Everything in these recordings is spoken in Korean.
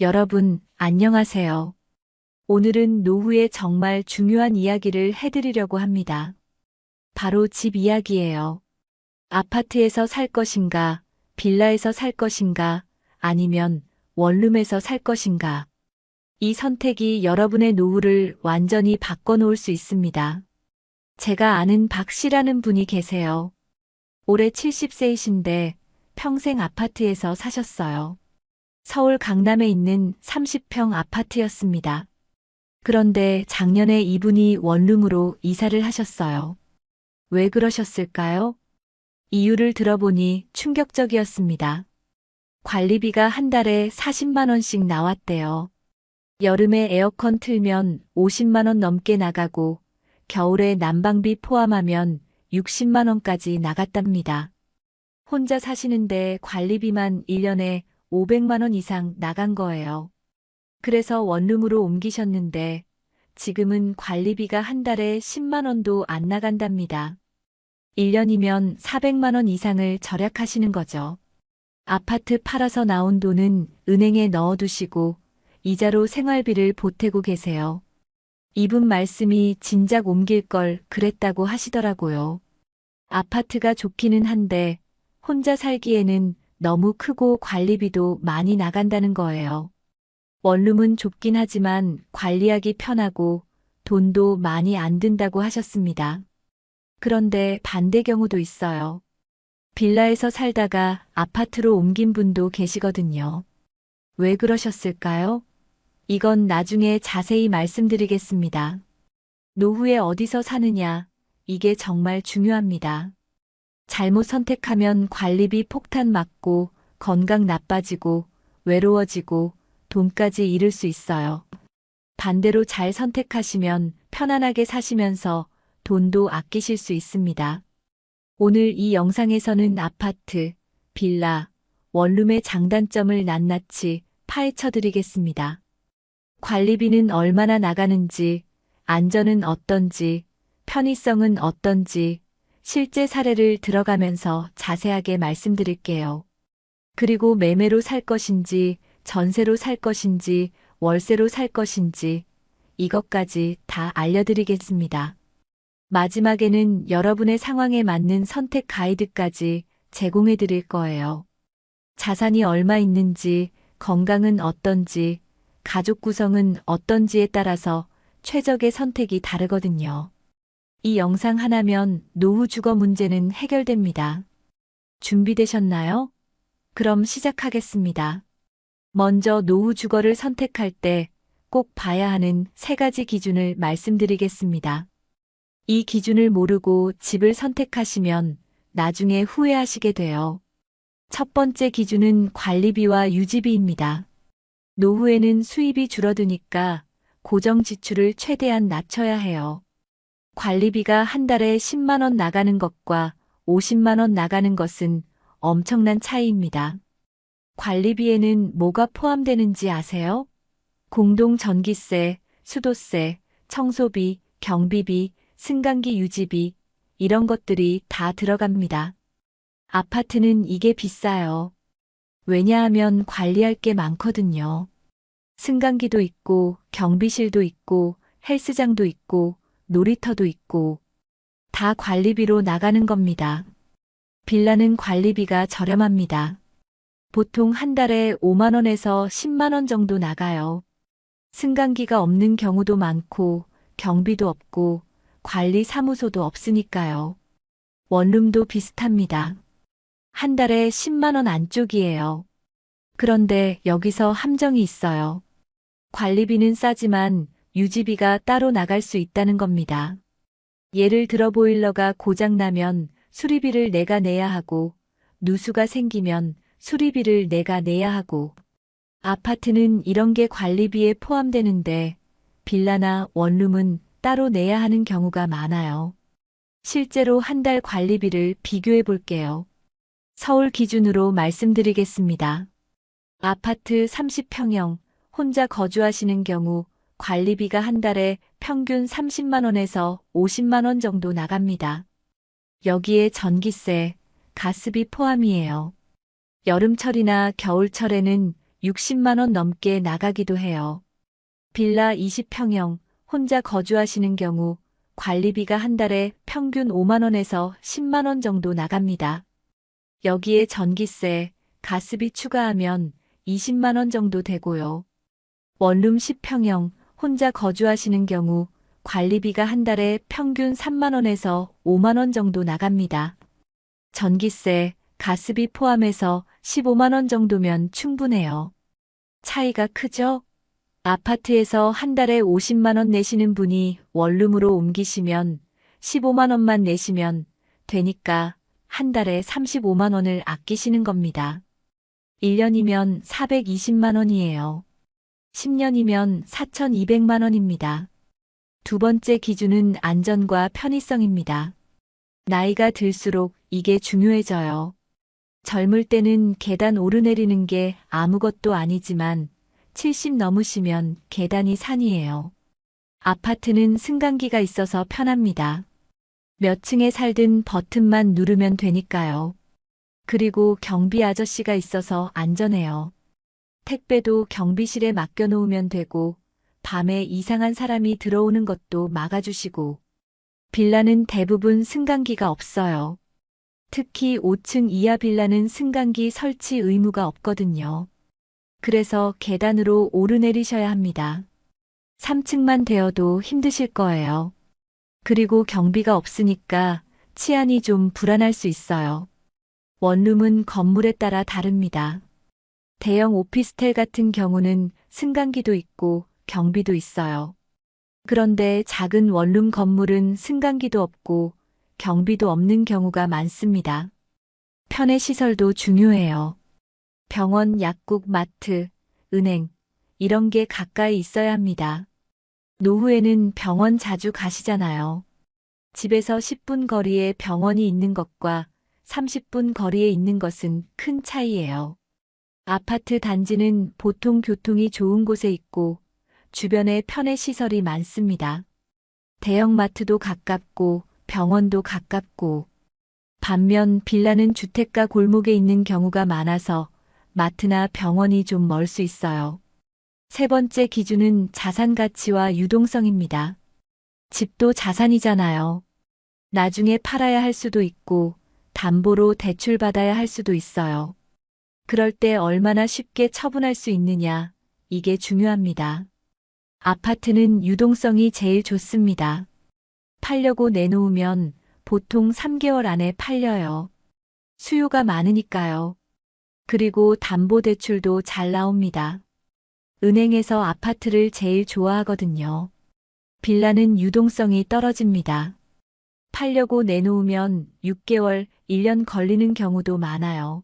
여러분, 안녕하세요. 오늘은 노후에 정말 중요한 이야기를 해드리려고 합니다. 바로 집 이야기예요. 아파트에서 살 것인가, 빌라에서 살 것인가, 아니면 원룸에서 살 것인가. 이 선택이 여러분의 노후를 완전히 바꿔놓을 수 있습니다. 제가 아는 박 씨라는 분이 계세요. 올해 70세이신데 평생 아파트에서 사셨어요. 서울 강남에 있는 30평 아파트였습니다. 그런데 작년에 이분이 원룸으로 이사를 하셨어요. 왜 그러셨을까요? 이유를 들어보니 충격적이었습니다. 관리비가 한 달에 40만 원씩 나왔대요. 여름에 에어컨 틀면 50만 원 넘게 나가고 겨울에 난방비 포함하면 60만 원까지 나갔답니다. 혼자 사시는데 관리비만 1년에 500만 원 이상 나간 거예요. 그래서 원룸으로 옮기셨는데 지금은 관리비가 한 달에 10만 원도 안 나간답니다. 1년이면 400만 원 이상을 절약하시는 거죠. 아파트 팔아서 나온 돈은 은행에 넣어두시고 이자로 생활비를 보태고 계세요. 이분 말씀이 진작 옮길 걸 그랬다고 하시더라고요. 아파트가 좋기는 한데 혼자 살기에는 너무 크고 관리비도 많이 나간다는 거예요. 원룸은 좁긴 하지만 관리하기 편하고 돈도 많이 안 든다고 하셨습니다. 그런데 반대 경우도 있어요. 빌라에서 살다가 아파트로 옮긴 분도 계시거든요. 왜 그러셨을까요? 이건 나중에 자세히 말씀드리겠습니다. 노후에 어디서 사느냐, 이게 정말 중요합니다. 잘못 선택하면 관리비 폭탄 맞고 건강 나빠지고 외로워지고 돈까지 잃을 수 있어요. 반대로 잘 선택하시면 편안하게 사시면서 돈도 아끼실 수 있습니다. 오늘 이 영상에서는 아파트, 빌라, 원룸의 장단점을 낱낱이 파헤쳐 드리겠습니다. 관리비는 얼마나 나가는지, 안전은 어떤지, 편의성은 어떤지, 실제 사례를 들어가면서 자세하게 말씀드릴게요. 그리고 매매로 살 것인지, 전세로 살 것인지, 월세로 살 것인지, 이것까지 다 알려드리겠습니다. 마지막에는 여러분의 상황에 맞는 선택 가이드까지 제공해 드릴 거예요. 자산이 얼마 있는지, 건강은 어떤지, 가족 구성은 어떤지에 따라서 최적의 선택이 다르거든요. 이 영상 하나면 노후 주거 문제는 해결됩니다. 준비되셨나요? 그럼 시작하겠습니다. 먼저 노후 주거를 선택할 때 꼭 봐야 하는 3가지 기준을 말씀드리겠습니다. 이 기준을 모르고 집을 선택하시면 나중에 후회하시게 돼요. 첫 번째 기준은 관리비와 유지비입니다. 노후에는 수입이 줄어드니까 고정 지출을 최대한 낮춰야 해요. 관리비가 한 달에 10만 원 나가는 것과 50만 원 나가는 것은 엄청난 차이입니다. 관리비에는 뭐가 포함되는지 아세요? 공동 전기세, 수도세, 청소비, 경비비, 승강기 유지비, 이런 것들이 다 들어갑니다. 아파트는 이게 비싸요. 왜냐하면 관리할 게 많거든요. 승강기도 있고, 경비실도 있고, 헬스장도 있고, 놀이터도 있고, 다 관리비로 나가는 겁니다. 빌라는 관리비가 저렴합니다. 보통 한 달에 5만 원에서 10만 원 정도 나가요. 승강기가 없는 경우도 많고, 경비도 없고, 관리 사무소도 없으니까요. 원룸도 비슷합니다. 한 달에 10만 원 안쪽이에요. 그런데 여기서 함정이 있어요. 관리비는 싸지만 유지비가 따로 나갈 수 있다는 겁니다. 예를 들어 보일러가 고장나면 수리비를 내가 내야 하고, 누수가 생기면 수리비를 내가 내야 하고, 아파트는 이런 게 관리비에 포함되는데 빌라나 원룸은 따로 내야 하는 경우가 많아요. 실제로 한 달 관리비를 비교해 볼게요. 서울 기준으로 말씀드리겠습니다. 아파트 30평형 혼자 거주하시는 경우 관리비가 한 달에 평균 30만 원에서 50만 원 정도 나갑니다. 여기에 전기세, 가스비 포함이에요. 여름철이나 겨울철에는 60만 원 넘게 나가기도 해요. 빌라 20평형 혼자 거주하시는 경우 관리비가 한 달에 평균 5만 원에서 10만 원 정도 나갑니다. 여기에 전기세, 가스비 추가하면 20만 원 정도 되고요. 원룸 10평형 혼자 거주하시는 경우 관리비가 한 달에 평균 3만 원에서 5만 원 정도 나갑니다. 전기세, 가스비 포함해서 15만 원 정도면 충분해요. 차이가 크죠? 아파트에서 한 달에 50만 원 내시는 분이 원룸으로 옮기시면 15만 원만 내시면 되니까 한 달에 35만 원을 아끼시는 겁니다. 1년이면 420만 원이에요. 10년이면 4,200만 원입니다. 두 번째 기준은 안전과 편의성입니다. 나이가 들수록 이게 중요해져요. 젊을 때는 계단 오르내리는 게 아무것도 아니지만 70 넘으시면 계단이 산이에요. 아파트는 승강기가 있어서 편합니다. 몇 층에 살든 버튼만 누르면 되니까요. 그리고 경비 아저씨가 있어서 안전해요. 택배도 경비실에 맡겨놓으면 되고 밤에 이상한 사람이 들어오는 것도 막아주시고 빌라는 대부분 승강기가 없어요. 특히 5층 이하 빌라는 승강기 설치 의무가 없거든요. 그래서 계단으로 오르내리셔야 합니다. 3층만 되어도 힘드실 거예요. 그리고 경비가 없으니까 치안이 좀 불안할 수 있어요. 원룸은 건물에 따라 다릅니다. 대형 오피스텔 같은 경우는 승강기도 있고 경비도 있어요. 그런데 작은 원룸 건물은 승강기도 없고 경비도 없는 경우가 많습니다. 편의 시설도 중요해요. 병원, 약국, 마트, 은행, 이런 게 가까이 있어야 합니다. 노후에는 병원 자주 가시잖아요. 집에서 10분 거리에 병원이 있는 것과 30분 거리에 있는 것은 큰 차이예요. 아파트 단지는 보통 교통이 좋은 곳에 있고 주변에 편의 시설이 많습니다. 대형마트도 가깝고 병원도 가깝고 반면 빌라는 주택가 골목에 있는 경우가 많아서 마트나 병원이 좀 멀 수 있어요. 세 번째 기준은 자산 가치와 유동성입니다. 집도 자산이잖아요. 나중에 팔아야 할 수도 있고 담보로 대출받아야 할 수도 있어요. 그럴 때 얼마나 쉽게 처분할 수 있느냐, 이게 중요합니다. 아파트는 유동성이 제일 좋습니다. 팔려고 내놓으면 보통 3개월 안에 팔려요. 수요가 많으니까요. 그리고 담보대출도 잘 나옵니다. 은행에서 아파트를 제일 좋아하거든요. 빌라는 유동성이 떨어집니다. 팔려고 내놓으면 6개월, 1년 걸리는 경우도 많아요.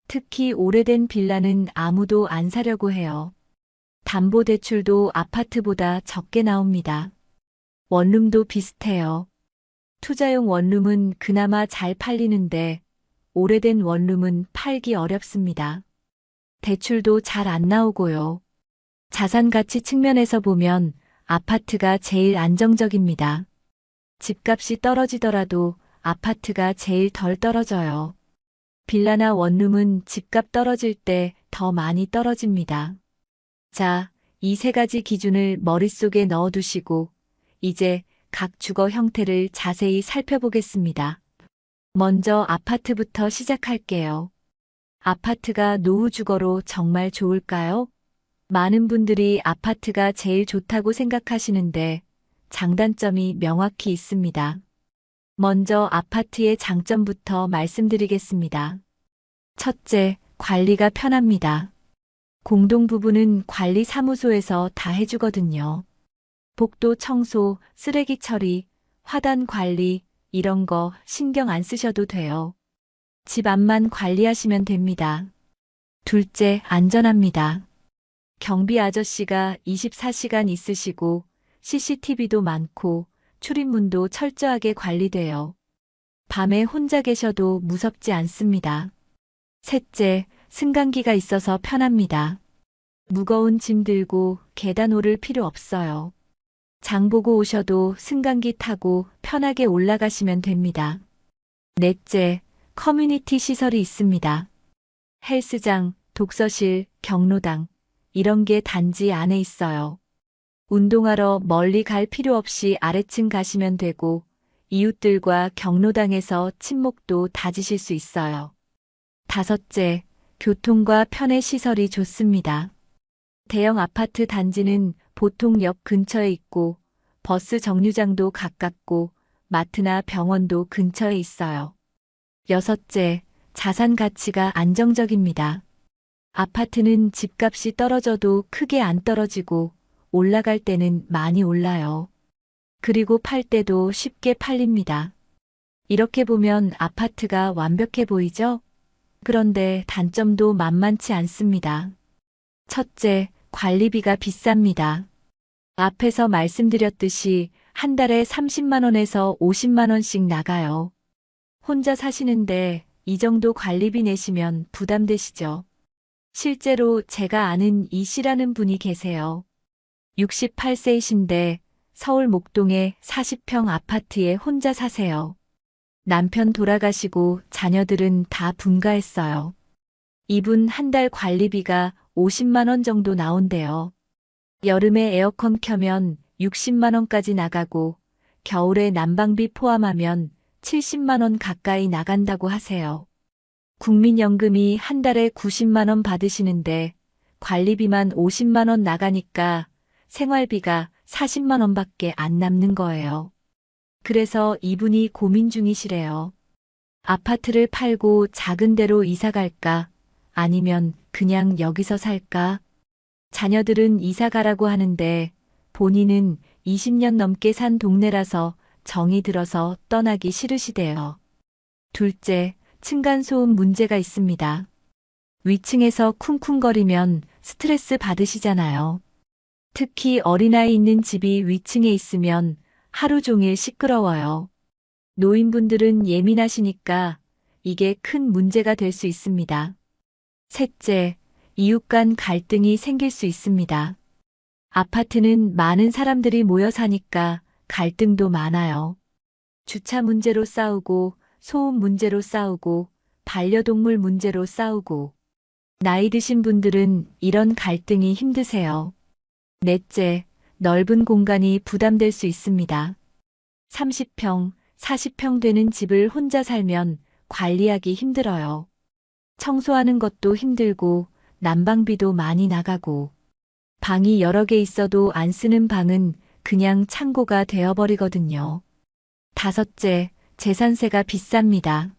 특히 오래된 빌라는 아무도 안 사려고 해요. 담보대출도 아파트보다 적게 나옵니다. 원룸도 비슷해요. 투자용 원룸은 그나마 잘 팔리는데 오래된 원룸은 팔기 어렵습니다. 대출도 잘 안 나오고요. 자산 가치 측면에서 보면 아파트가 제일 안정적입니다. 집값이 떨어지더라도 아파트가 제일 덜 떨어져요. 빌라나 원룸은 집값 떨어질 때 더 많이 떨어집니다. 자, 이 세 가지 기준을 머릿속에 넣어두시고 이제 각 주거 형태를 자세히 살펴보겠습니다. 먼저 아파트부터 시작할게요. 아파트가 노후 주거로 정말 좋을까요? 많은 분들이 아파트가 제일 좋다고 생각하시는데 장단점이 명확히 있습니다. 먼저 아파트의 장점부터 말씀드리겠습니다. 첫째, 관리가 편합니다. 공동부부는 관리 사무소에서 다 해주거든요. 복도 청소, 쓰레기 처리, 화단 관리, 이런 거 신경 안 쓰셔도 돼요. 집 앞만 관리하시면 됩니다. 둘째, 안전합니다. 경비 아저씨가 24시간 있으시고 CCTV도 많고 출입문도 철저하게 관리돼요. 밤에 혼자 계셔도 무섭지 않습니다. 셋째, 승강기가 있어서 편합니다. 무거운 짐 들고 계단 오를 필요 없어요. 장 보고 오셔도 승강기 타고 편하게 올라가시면 됩니다. 넷째, 커뮤니티 시설이 있습니다. 헬스장, 독서실, 경로당, 이런 게 단지 안에 있어요. 운동하러 멀리 갈 필요 없이 아래층 가시면 되고, 이웃들과 경로당에서 친목도 다지실 수 있어요. 다섯째, 교통과 편의 시설이 좋습니다. 대형 아파트 단지는 보통 역 근처에 있고, 버스 정류장도 가깝고, 마트나 병원도 근처에 있어요. 여섯째, 자산 가치가 안정적입니다. 아파트는 집값이 떨어져도 크게 안 떨어지고, 올라갈 때는 많이 올라요. 그리고 팔 때도 쉽게 팔립니다. 이렇게 보면 아파트가 완벽해 보이죠? 그런데 단점도 만만치 않습니다. 첫째, 관리비가 비쌉니다. 앞에서 말씀드렸듯이 한 달에 30만 원에서 50만 원씩 나가요. 혼자 사시는데 이 정도 관리비 내시면 부담되시죠? 실제로 제가 아는 이 씨라는 분이 계세요. 68세이신데 서울 목동의 40평 아파트에 혼자 사세요. 남편 돌아가시고 자녀들은 다 분가했어요. 이분 한 달 관리비가 50만 원 정도 나온대요. 여름에 에어컨 켜면 60만 원까지 나가고 겨울에 난방비 포함하면 70만 원 가까이 나간다고 하세요. 국민연금이 한 달에 90만 원 받으시는데 관리비만 50만 원 나가니까 생활비가 40만 원밖에 안 남는 거예요. 그래서 이분이 고민 중이시래요. 아파트를 팔고 작은 데로 이사 갈까? 아니면 그냥 여기서 살까? 자녀들은 이사 가라고 하는데 본인은 20년 넘게 산 동네라서 정이 들어서 떠나기 싫으시대요. 둘째, 층간소음 문제가 있습니다. 위층에서 쿵쿵거리면 스트레스 받으시잖아요. 특히 어린아이 있는 집이 위층에 있으면 하루 종일 시끄러워요. 노인분들은 예민하시니까 이게 큰 문제가 될 수 있습니다. 셋째, 이웃 간 갈등이 생길 수 있습니다. 아파트는 많은 사람들이 모여 사니까 갈등도 많아요. 주차 문제로 싸우고, 소음 문제로 싸우고, 반려동물 문제로 싸우고. 나이 드신 분들은 이런 갈등이 힘드세요. 넷째, 넓은 공간이 부담될 수 있습니다. 30평, 40평 되는 집을 혼자 살면 관리하기 힘들어요. 청소하는 것도 힘들고 난방비도 많이 나가고 방이 여러 개 있어도 안 쓰는 방은 그냥 창고가 되어버리거든요. 다섯째, 재산세가 비쌉니다.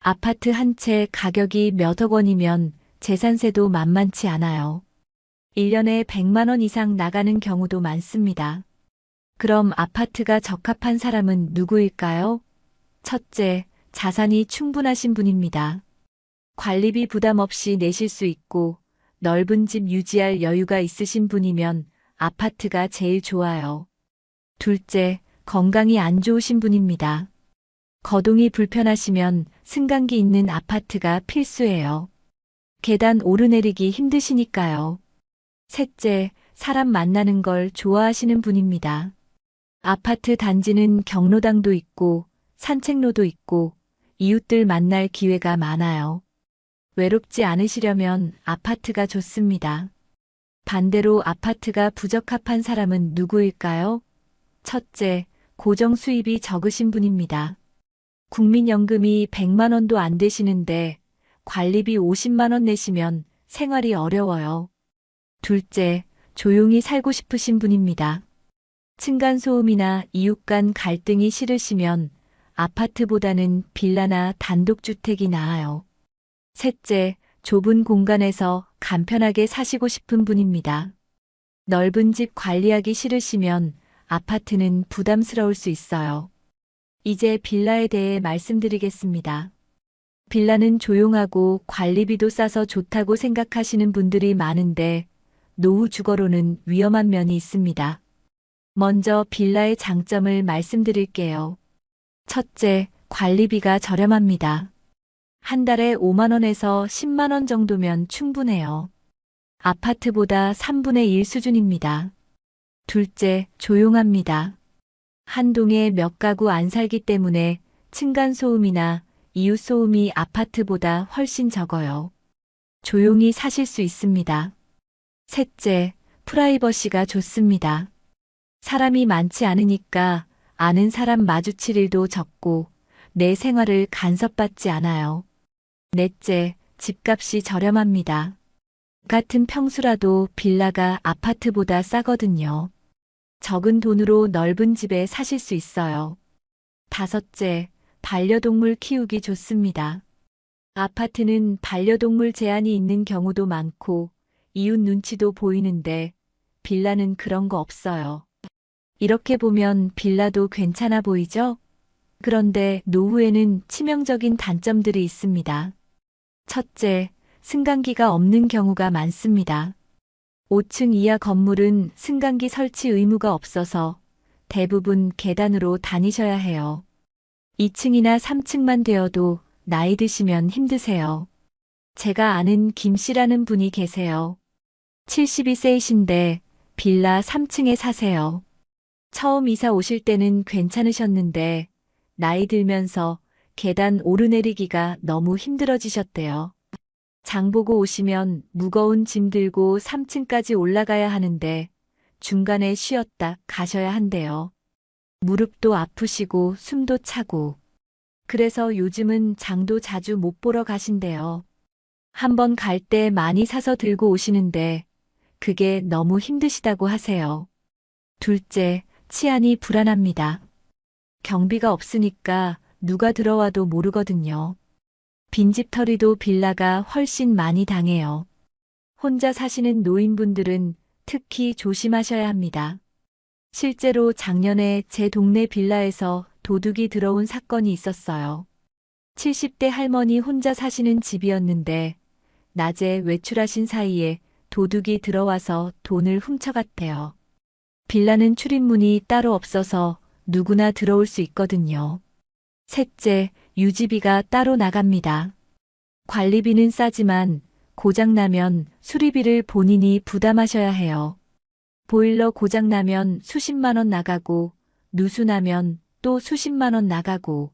아파트 한 채 가격이 몇억 원이면 재산세도 만만치 않아요. 1년에 100만 원 이상 나가는 경우도 많습니다. 그럼 아파트가 적합한 사람은 누구일까요? 첫째, 자산이 충분하신 분입니다. 관리비 부담 없이 내실 수 있고 넓은 집 유지할 여유가 있으신 분이면 아파트가 제일 좋아요. 둘째, 건강이 안 좋으신 분입니다. 거동이 불편하시면 승강기 있는 아파트가 필수예요. 계단 오르내리기 힘드시니까요. 셋째, 사람 만나는 걸 좋아하시는 분입니다. 아파트 단지는 경로당도 있고 산책로도 있고 이웃들 만날 기회가 많아요. 외롭지 않으시려면 아파트가 좋습니다. 반대로 아파트가 부적합한 사람은 누구일까요? 첫째, 고정 수입이 적으신 분입니다. 국민연금이 100만 원도 안 되시는데 관리비 50만 원 내시면 생활이 어려워요. 둘째, 조용히 살고 싶으신 분입니다. 층간소음이나 이웃 간 갈등이 싫으시면 아파트보다는 빌라나 단독주택이 나아요. 셋째, 좁은 공간에서 간편하게 사시고 싶은 분입니다. 넓은 집 관리하기 싫으시면 아파트는 부담스러울 수 있어요. 이제 빌라에 대해 말씀드리겠습니다. 빌라는 조용하고 관리비도 싸서 좋다고 생각하시는 분들이 많은데 노후 주거로는 위험한 면이 있습니다. 먼저 빌라의 장점을 말씀드릴게요. 첫째, 관리비가 저렴합니다. 한 달에 5만 원에서 10만 원 정도면 충분해요. 아파트보다 3분의 1 수준입니다. 둘째, 조용합니다. 한 동에 몇 가구 안 살기 때문에 층간소음이나 이웃소음이 아파트보다 훨씬 적어요. 조용히 사실 수 있습니다. 셋째, 프라이버시가 좋습니다. 사람이 많지 않으니까 아는 사람 마주칠 일도 적고 내 생활을 간섭받지 않아요. 넷째, 집값이 저렴합니다. 같은 평수라도 빌라가 아파트보다 싸거든요. 적은 돈으로 넓은 집에 사실 수 있어요. 다섯째, 반려동물 키우기 좋습니다. 아파트는 반려동물 제한이 있는 경우도 많고 이웃 눈치도 보이는데 빌라는 그런 거 없어요. 이렇게 보면 빌라도 괜찮아 보이죠? 그런데 노후에는 치명적인 단점들이 있습니다. 첫째, 승강기가 없는 경우가 많습니다. 5층 이하 건물은 승강기 설치 의무가 없어서 대부분 계단으로 다니셔야 해요. 2층이나 3층만 되어도 나이 드시면 힘드세요. 제가 아는 김 씨라는 분이 계세요. 72세이신데 빌라 3층에 사세요. 처음 이사 오실 때는 괜찮으셨는데 나이 들면서 계단 오르내리기가 너무 힘들어지셨대요. 장 보고 오시면 무거운 짐 들고 3층까지 올라가야 하는데 중간에 쉬었다 가셔야 한대요. 무릎도 아프시고 숨도 차고. 그래서 요즘은 장도 자주 못 보러 가신대요. 한번 갈 때 많이 사서 들고 오시는데 그게 너무 힘드시다고 하세요. 둘째, 치안이 불안합니다. 경비가 없으니까 누가 들어와도 모르거든요. 빈집털이도 빌라가 훨씬 많이 당해요. 혼자 사시는 노인분들은 특히 조심하셔야 합니다. 실제로 작년에 제 동네 빌라에서 도둑이 들어온 사건이 있었어요. 70대 할머니 혼자 사시는 집이었는데 낮에 외출하신 사이에 도둑이 들어와서 돈을 훔쳐갔대요. 빌라는 출입문이 따로 없어서 누구나 들어올 수 있거든요. 셋째, 유지비가 따로 나갑니다. 관리비는 싸지만 고장나면 수리비를 본인이 부담하셔야 해요. 보일러 고장나면 수십만 원 나가고 누수나면 또 수십만 원 나가고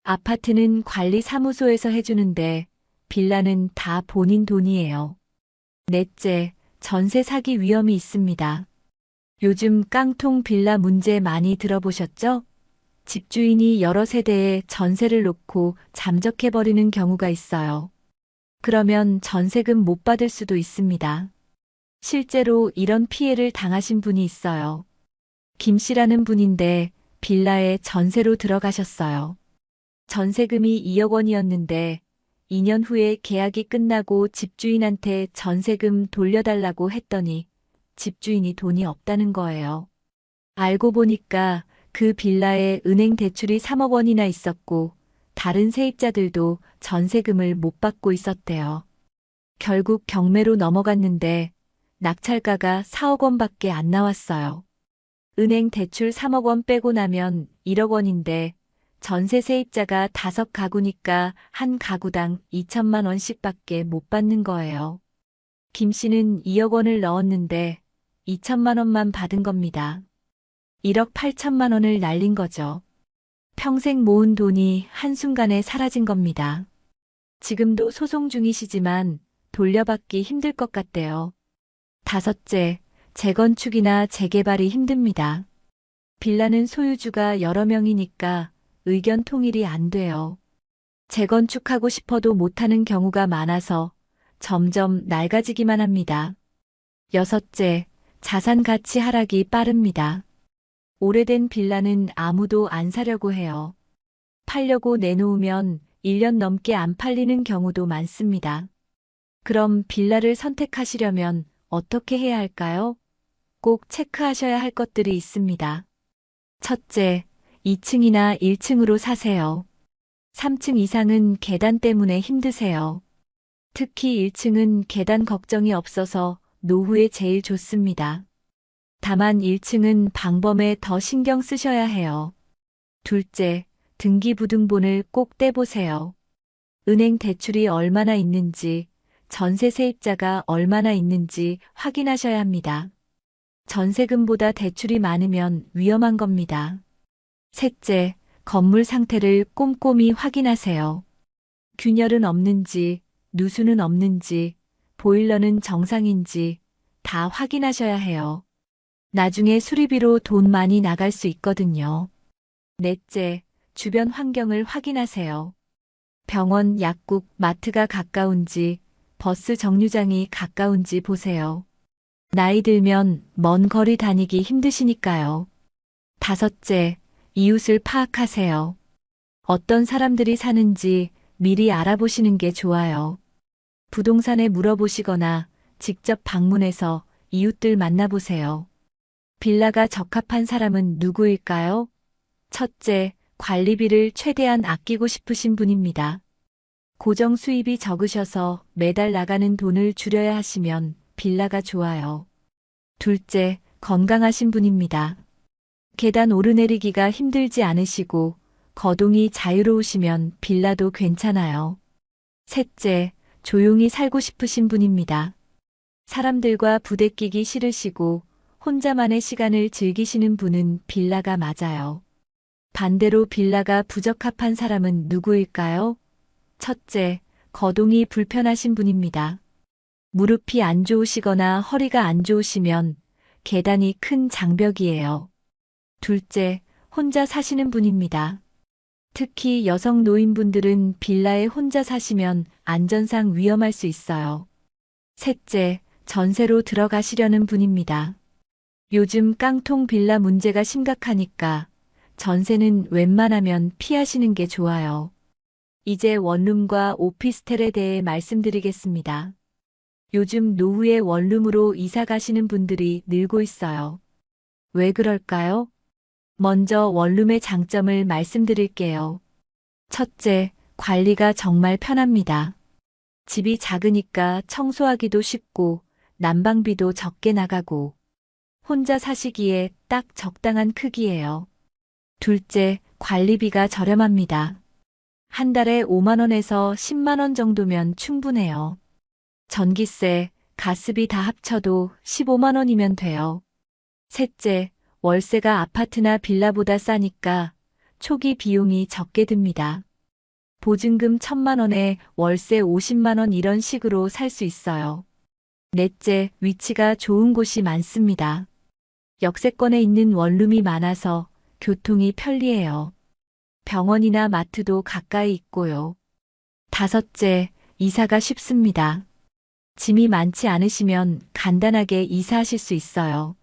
아파트는 관리사무소에서 해주는데 빌라는 다 본인 돈이에요. 넷째, 전세 사기 위험이 있습니다. 요즘 깡통 빌라 문제 많이 들어보셨죠? 집주인이 여러 세대에 전세를 놓고 잠적해버리는 경우가 있어요. 그러면 전세금 못 받을 수도 있습니다. 실제로 이런 피해를 당하신 분이 있어요. 김 씨라는 분인데 빌라에 전세로 들어가셨어요. 전세금이 2억 원이었는데 2년 후에 계약이 끝나고 집주인한테 전세금 돌려달라고 했더니 집주인이 돈이 없다는 거예요. 알고 보니까 그 빌라에 은행 대출이 3억 원이나 있었고 다른 세입자들도 전세금을 못 받고 있었대요. 결국 경매로 넘어갔는데 낙찰가가 4억 원밖에 안 나왔어요. 은행 대출 3억 원 빼고 나면 1억 원인데 전세 세입자가 5가구니까 한 가구당 2천만 원씩밖에 못 받는 거예요. 김 씨는 2억 원을 넣었는데 2천만 원만 받은 겁니다. 1억 8천만 원을 날린 거죠. 평생 모은 돈이 한순간에 사라진 겁니다. 지금도 소송 중이시지만 돌려받기 힘들 것 같대요. 다섯째, 재건축이나 재개발이 힘듭니다. 빌라는 소유주가 여러 명이니까 의견 통일이 안 돼요. 재건축하고 싶어도 못하는 경우가 많아서 점점 낡아지기만 합니다. 여섯째, 자산 가치 하락이 빠릅니다. 오래된 빌라는 아무도 안 사려고 해요. 팔려고 내놓으면 1년 넘게 안 팔리는 경우도 많습니다. 그럼 빌라를 선택하시려면 어떻게 해야 할까요? 꼭 체크하셔야 할 것들이 있습니다. 첫째, 2층이나 1층으로 사세요. 3층 이상은 계단 때문에 힘드세요. 특히 1층은 계단 걱정이 없어서 노후에 제일 좋습니다. 다만 1층은 방범에 더 신경 쓰셔야 해요. 둘째, 등기부등본을 꼭 떼보세요. 은행 대출이 얼마나 있는지, 전세 세입자가 얼마나 있는지 확인하셔야 합니다. 전세금보다 대출이 많으면 위험한 겁니다. 셋째, 건물 상태를 꼼꼼히 확인하세요. 균열은 없는지, 누수는 없는지, 보일러는 정상인지 다 확인하셔야 해요. 나중에 수리비로 돈 많이 나갈 수 있거든요. 넷째, 주변 환경을 확인하세요. 병원, 약국, 마트가 가까운지, 버스 정류장이 가까운지 보세요. 나이 들면 먼 거리 다니기 힘드시니까요. 다섯째, 이웃을 파악하세요. 어떤 사람들이 사는지 미리 알아보시는 게 좋아요. 부동산에 물어보시거나 직접 방문해서 이웃들 만나보세요. 빌라가 적합한 사람은 누구일까요? 첫째, 관리비를 최대한 아끼고 싶으신 분입니다. 고정 수입이 적으셔서 매달 나가는 돈을 줄여야 하시면 빌라가 좋아요. 둘째, 건강하신 분입니다. 계단 오르내리기가 힘들지 않으시고 거동이 자유로우시면 빌라도 괜찮아요. 셋째, 조용히 살고 싶으신 분입니다. 사람들과 부대끼기 싫으시고 혼자만의 시간을 즐기시는 분은 빌라가 맞아요. 반대로 빌라가 부적합한 사람은 누구일까요? 첫째, 거동이 불편하신 분입니다. 무릎이 안 좋으시거나 허리가 안 좋으시면 계단이 큰 장벽이에요. 둘째, 혼자 사시는 분입니다. 특히 여성 노인분들은 빌라에 혼자 사시면 안전상 위험할 수 있어요. 셋째, 전세로 들어가시려는 분입니다. 요즘 깡통 빌라 문제가 심각하니까 전세는 웬만하면 피하시는 게 좋아요. 이제 원룸과 오피스텔에 대해 말씀드리겠습니다. 요즘 노후의 원룸으로 이사 가시는 분들이 늘고 있어요. 왜 그럴까요? 먼저 원룸의 장점을 말씀드릴게요. 첫째, 관리가 정말 편합니다. 집이 작으니까 청소하기도 쉽고 난방비도 적게 나가고 혼자 사시기에 딱 적당한 크기예요. 둘째, 관리비가 저렴합니다. 한 달에 5만 원에서 10만 원 정도면 충분해요. 전기세, 가스비 다 합쳐도 15만 원이면 돼요. 셋째, 월세가 아파트나 빌라보다 싸니까 초기 비용이 적게 듭니다. 보증금 1,000만 원에 월세 50만 원 이런 식으로 살 수 있어요. 넷째, 위치가 좋은 곳이 많습니다. 역세권에 있는 원룸이 많아서 교통이 편리해요. 병원이나 마트도 가까이 있고요. 다섯째, 이사가 쉽습니다. 짐이 많지 않으시면 간단하게 이사하실 수 있어요.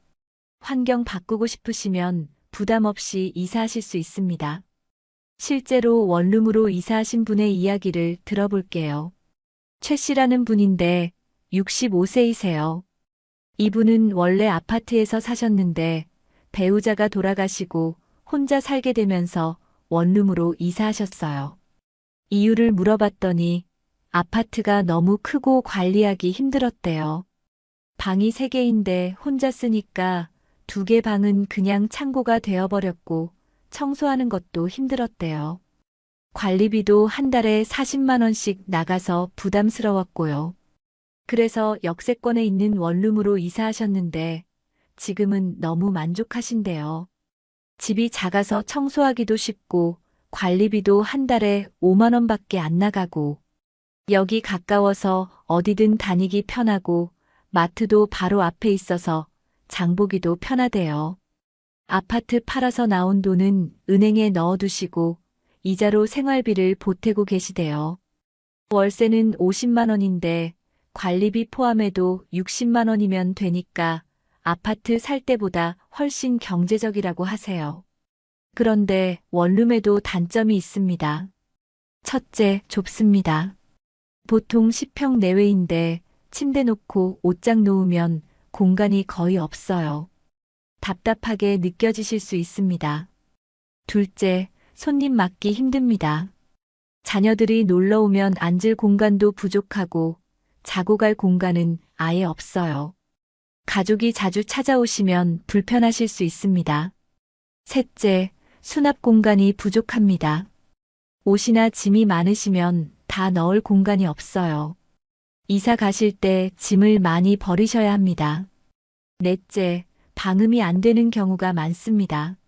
환경 바꾸고 싶으시면 부담 없이 이사하실 수 있습니다. 실제로 원룸으로 이사하신 분의 이야기를 들어볼게요. 최 씨라는 분인데 65세이세요. 이분은 원래 아파트에서 사셨는데 배우자가 돌아가시고 혼자 살게 되면서 원룸으로 이사하셨어요. 이유를 물어봤더니 아파트가 너무 크고 관리하기 힘들었대요. 방이 3개인데 혼자 쓰니까 2개 방은 그냥 창고가 되어버렸고 청소하는 것도 힘들었대요. 관리비도 한 달에 40만 원씩 나가서 부담스러웠고요. 그래서 역세권에 있는 원룸으로 이사하셨는데 지금은 너무 만족하신대요. 집이 작아서 청소하기도 쉽고 관리비도 한 달에 5만 원밖에 안 나가고 여기 가까워서 어디든 다니기 편하고 마트도 바로 앞에 있어서 장보기도 편하대요. 아파트 팔아서 나온 돈은 은행에 넣어두시고 이자로 생활비를 보태고 계시대요. 월세는 50만 원인데 관리비 포함해도 60만 원이면 되니까 아파트 살 때보다 훨씬 경제적이라고 하세요. 그런데 원룸에도 단점이 있습니다. 첫째, 좁습니다. 보통 10평 내외인데 침대 놓고 옷장 놓으면 공간이 거의 없어요. 답답하게 느껴지실 수 있습니다. 둘째, 손님 맞기 힘듭니다. 자녀들이 놀러 오면 앉을 공간도 부족하고 자고 갈 공간은 아예 없어요. 가족이 자주 찾아오시면 불편하실 수 있습니다. 셋째, 수납 공간이 부족합니다. 옷이나 짐이 많으시면 다 넣을 공간이 없어요. 이사 가실 때 짐을 많이 버리셔야 합니다. 넷째, 방음이 안 되는 경우가 많습니다.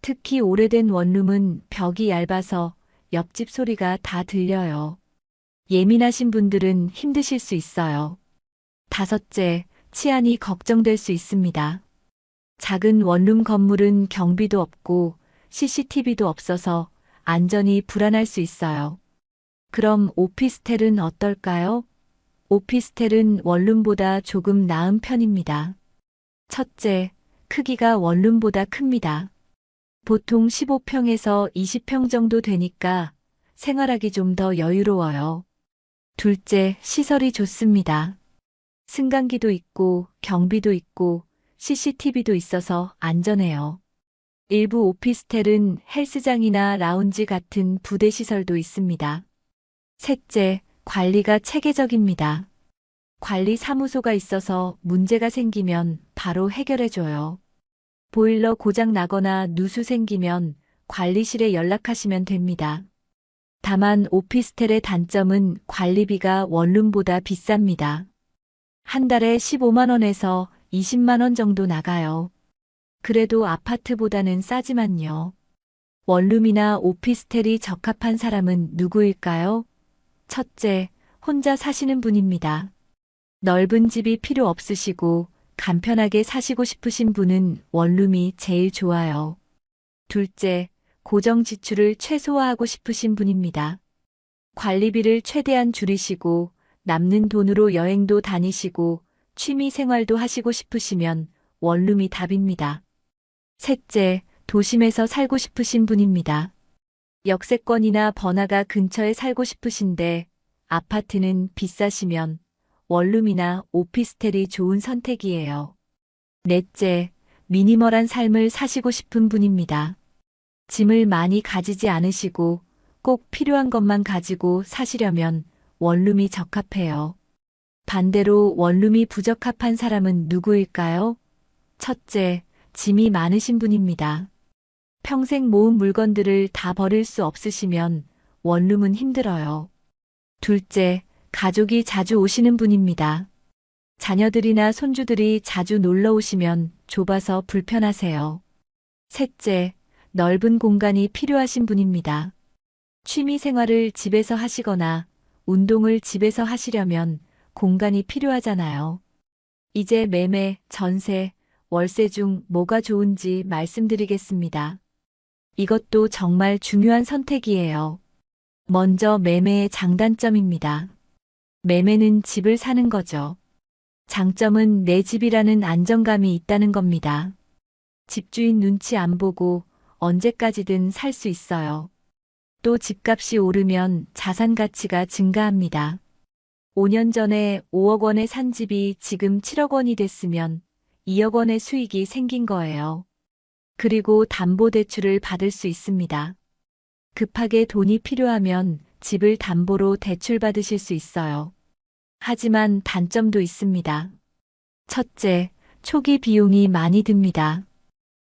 특히 오래된 원룸은 벽이 얇아서 옆집 소리가 다 들려요. 예민하신 분들은 힘드실 수 있어요. 다섯째, 치안이 걱정될 수 있습니다. 작은 원룸 건물은 경비도 없고 CCTV도 없어서 안전이 불안할 수 있어요. 그럼 오피스텔은 어떨까요? 오피스텔은 원룸보다 조금 나은 편입니다. 첫째, 크기가 원룸보다 큽니다. 보통 15평에서 20평 정도 되니까 생활하기 좀 더 여유로워요. 둘째, 시설이 좋습니다. 승강기도 있고 경비도 있고 CCTV도 있어서 안전해요. 일부 오피스텔은 헬스장이나 라운지 같은 부대 시설도 있습니다. 셋째, 관리가 체계적입니다. 관리 사무소가 있어서 문제가 생기면 바로 해결해줘요. 보일러 고장 나거나 누수 생기면 관리실에 연락하시면 됩니다. 다만 오피스텔의 단점은 관리비가 원룸보다 비쌉니다. 한 달에 15만 원에서 20만 원 정도 나가요. 그래도 아파트보다는 싸지만요. 원룸이나 오피스텔이 적합한 사람은 누구일까요? 첫째, 혼자 사시는 분입니다. 넓은 집이 필요 없으시고 간편하게 사시고 싶으신 분은 원룸이 제일 좋아요. 둘째, 고정 지출을 최소화하고 싶으신 분입니다. 관리비를 최대한 줄이시고 남는 돈으로 여행도 다니시고 취미 생활도 하시고 싶으시면 원룸이 답입니다. 셋째, 도심에서 살고 싶으신 분입니다. 역세권이나 번화가 근처에 살고 싶으신데 아파트는 비싸시면 원룸이나 오피스텔이 좋은 선택이에요. 넷째, 미니멀한 삶을 사시고 싶은 분입니다. 짐을 많이 가지지 않으시고 꼭 필요한 것만 가지고 사시려면 원룸이 적합해요. 반대로 원룸이 부적합한 사람은 누구일까요? 첫째, 짐이 많으신 분입니다. 평생 모은 물건들을 다 버릴 수 없으시면 원룸은 힘들어요. 둘째, 가족이 자주 오시는 분입니다. 자녀들이나 손주들이 자주 놀러 오시면 좁아서 불편하세요. 셋째, 넓은 공간이 필요하신 분입니다. 취미 생활을 집에서 하시거나 운동을 집에서 하시려면 공간이 필요하잖아요. 이제 매매, 전세, 월세 중 뭐가 좋은지 말씀드리겠습니다. 이것도 정말 중요한 선택이에요. 먼저 매매의 장단점입니다. 매매는 집을 사는 거죠. 장점은 내 집이라는 안정감이 있다는 겁니다. 집주인 눈치 안 보고 언제까지든 살 수 있어요. 또 집값이 오르면 자산 가치가 증가합니다. 5년 전에 5억 원에 산 집이 지금 7억 원이 됐으면 2억 원의 수익이 생긴 거예요. 그리고 담보대출을 받을 수 있습니다. 급하게 돈이 필요하면 집을 담보로 대출받으실 수 있어요. 하지만 단점도 있습니다. 첫째, 초기 비용이 많이 듭니다.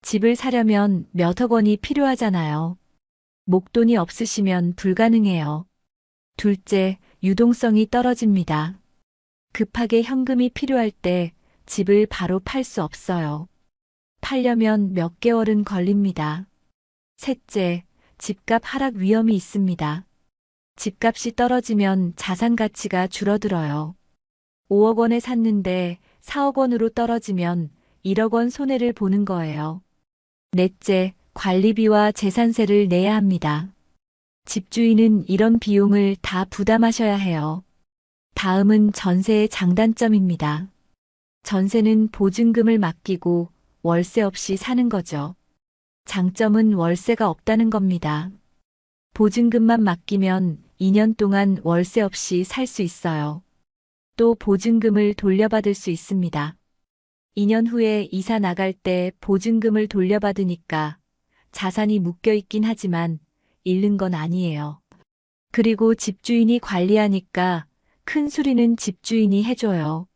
집을 사려면 몇억 원이 필요하잖아요. 목돈이 없으시면 불가능해요. 둘째, 유동성이 떨어집니다. 급하게 현금이 필요할 때 집을 바로 팔 수 없어요. 팔려면 몇 개월은 걸립니다. 셋째, 집값 하락 위험이 있습니다. 집값이 떨어지면 자산 가치가 줄어들어요. 5억 원에 샀는데 4억 원으로 떨어지면 1억 원 손해를 보는 거예요. 넷째, 관리비와 재산세를 내야 합니다. 집주인은 이런 비용을 다 부담하셔야 해요. 다음은 전세의 장단점입니다. 전세는 보증금을 맡기고 월세 없이 사는 거죠. 장점은 월세가 없다는 겁니다. 보증금만 맡기면 2년 동안 월세 없이 살 수 있어요. 또 보증금을 돌려받을 수 있습니다. 2년 후에 이사 나갈 때 보증금을 돌려받으니까 자산이 묶여 있긴 하지만 잃는 건 아니에요. 그리고 집주인이 관리하니까 큰 수리는 집주인이 해줘요.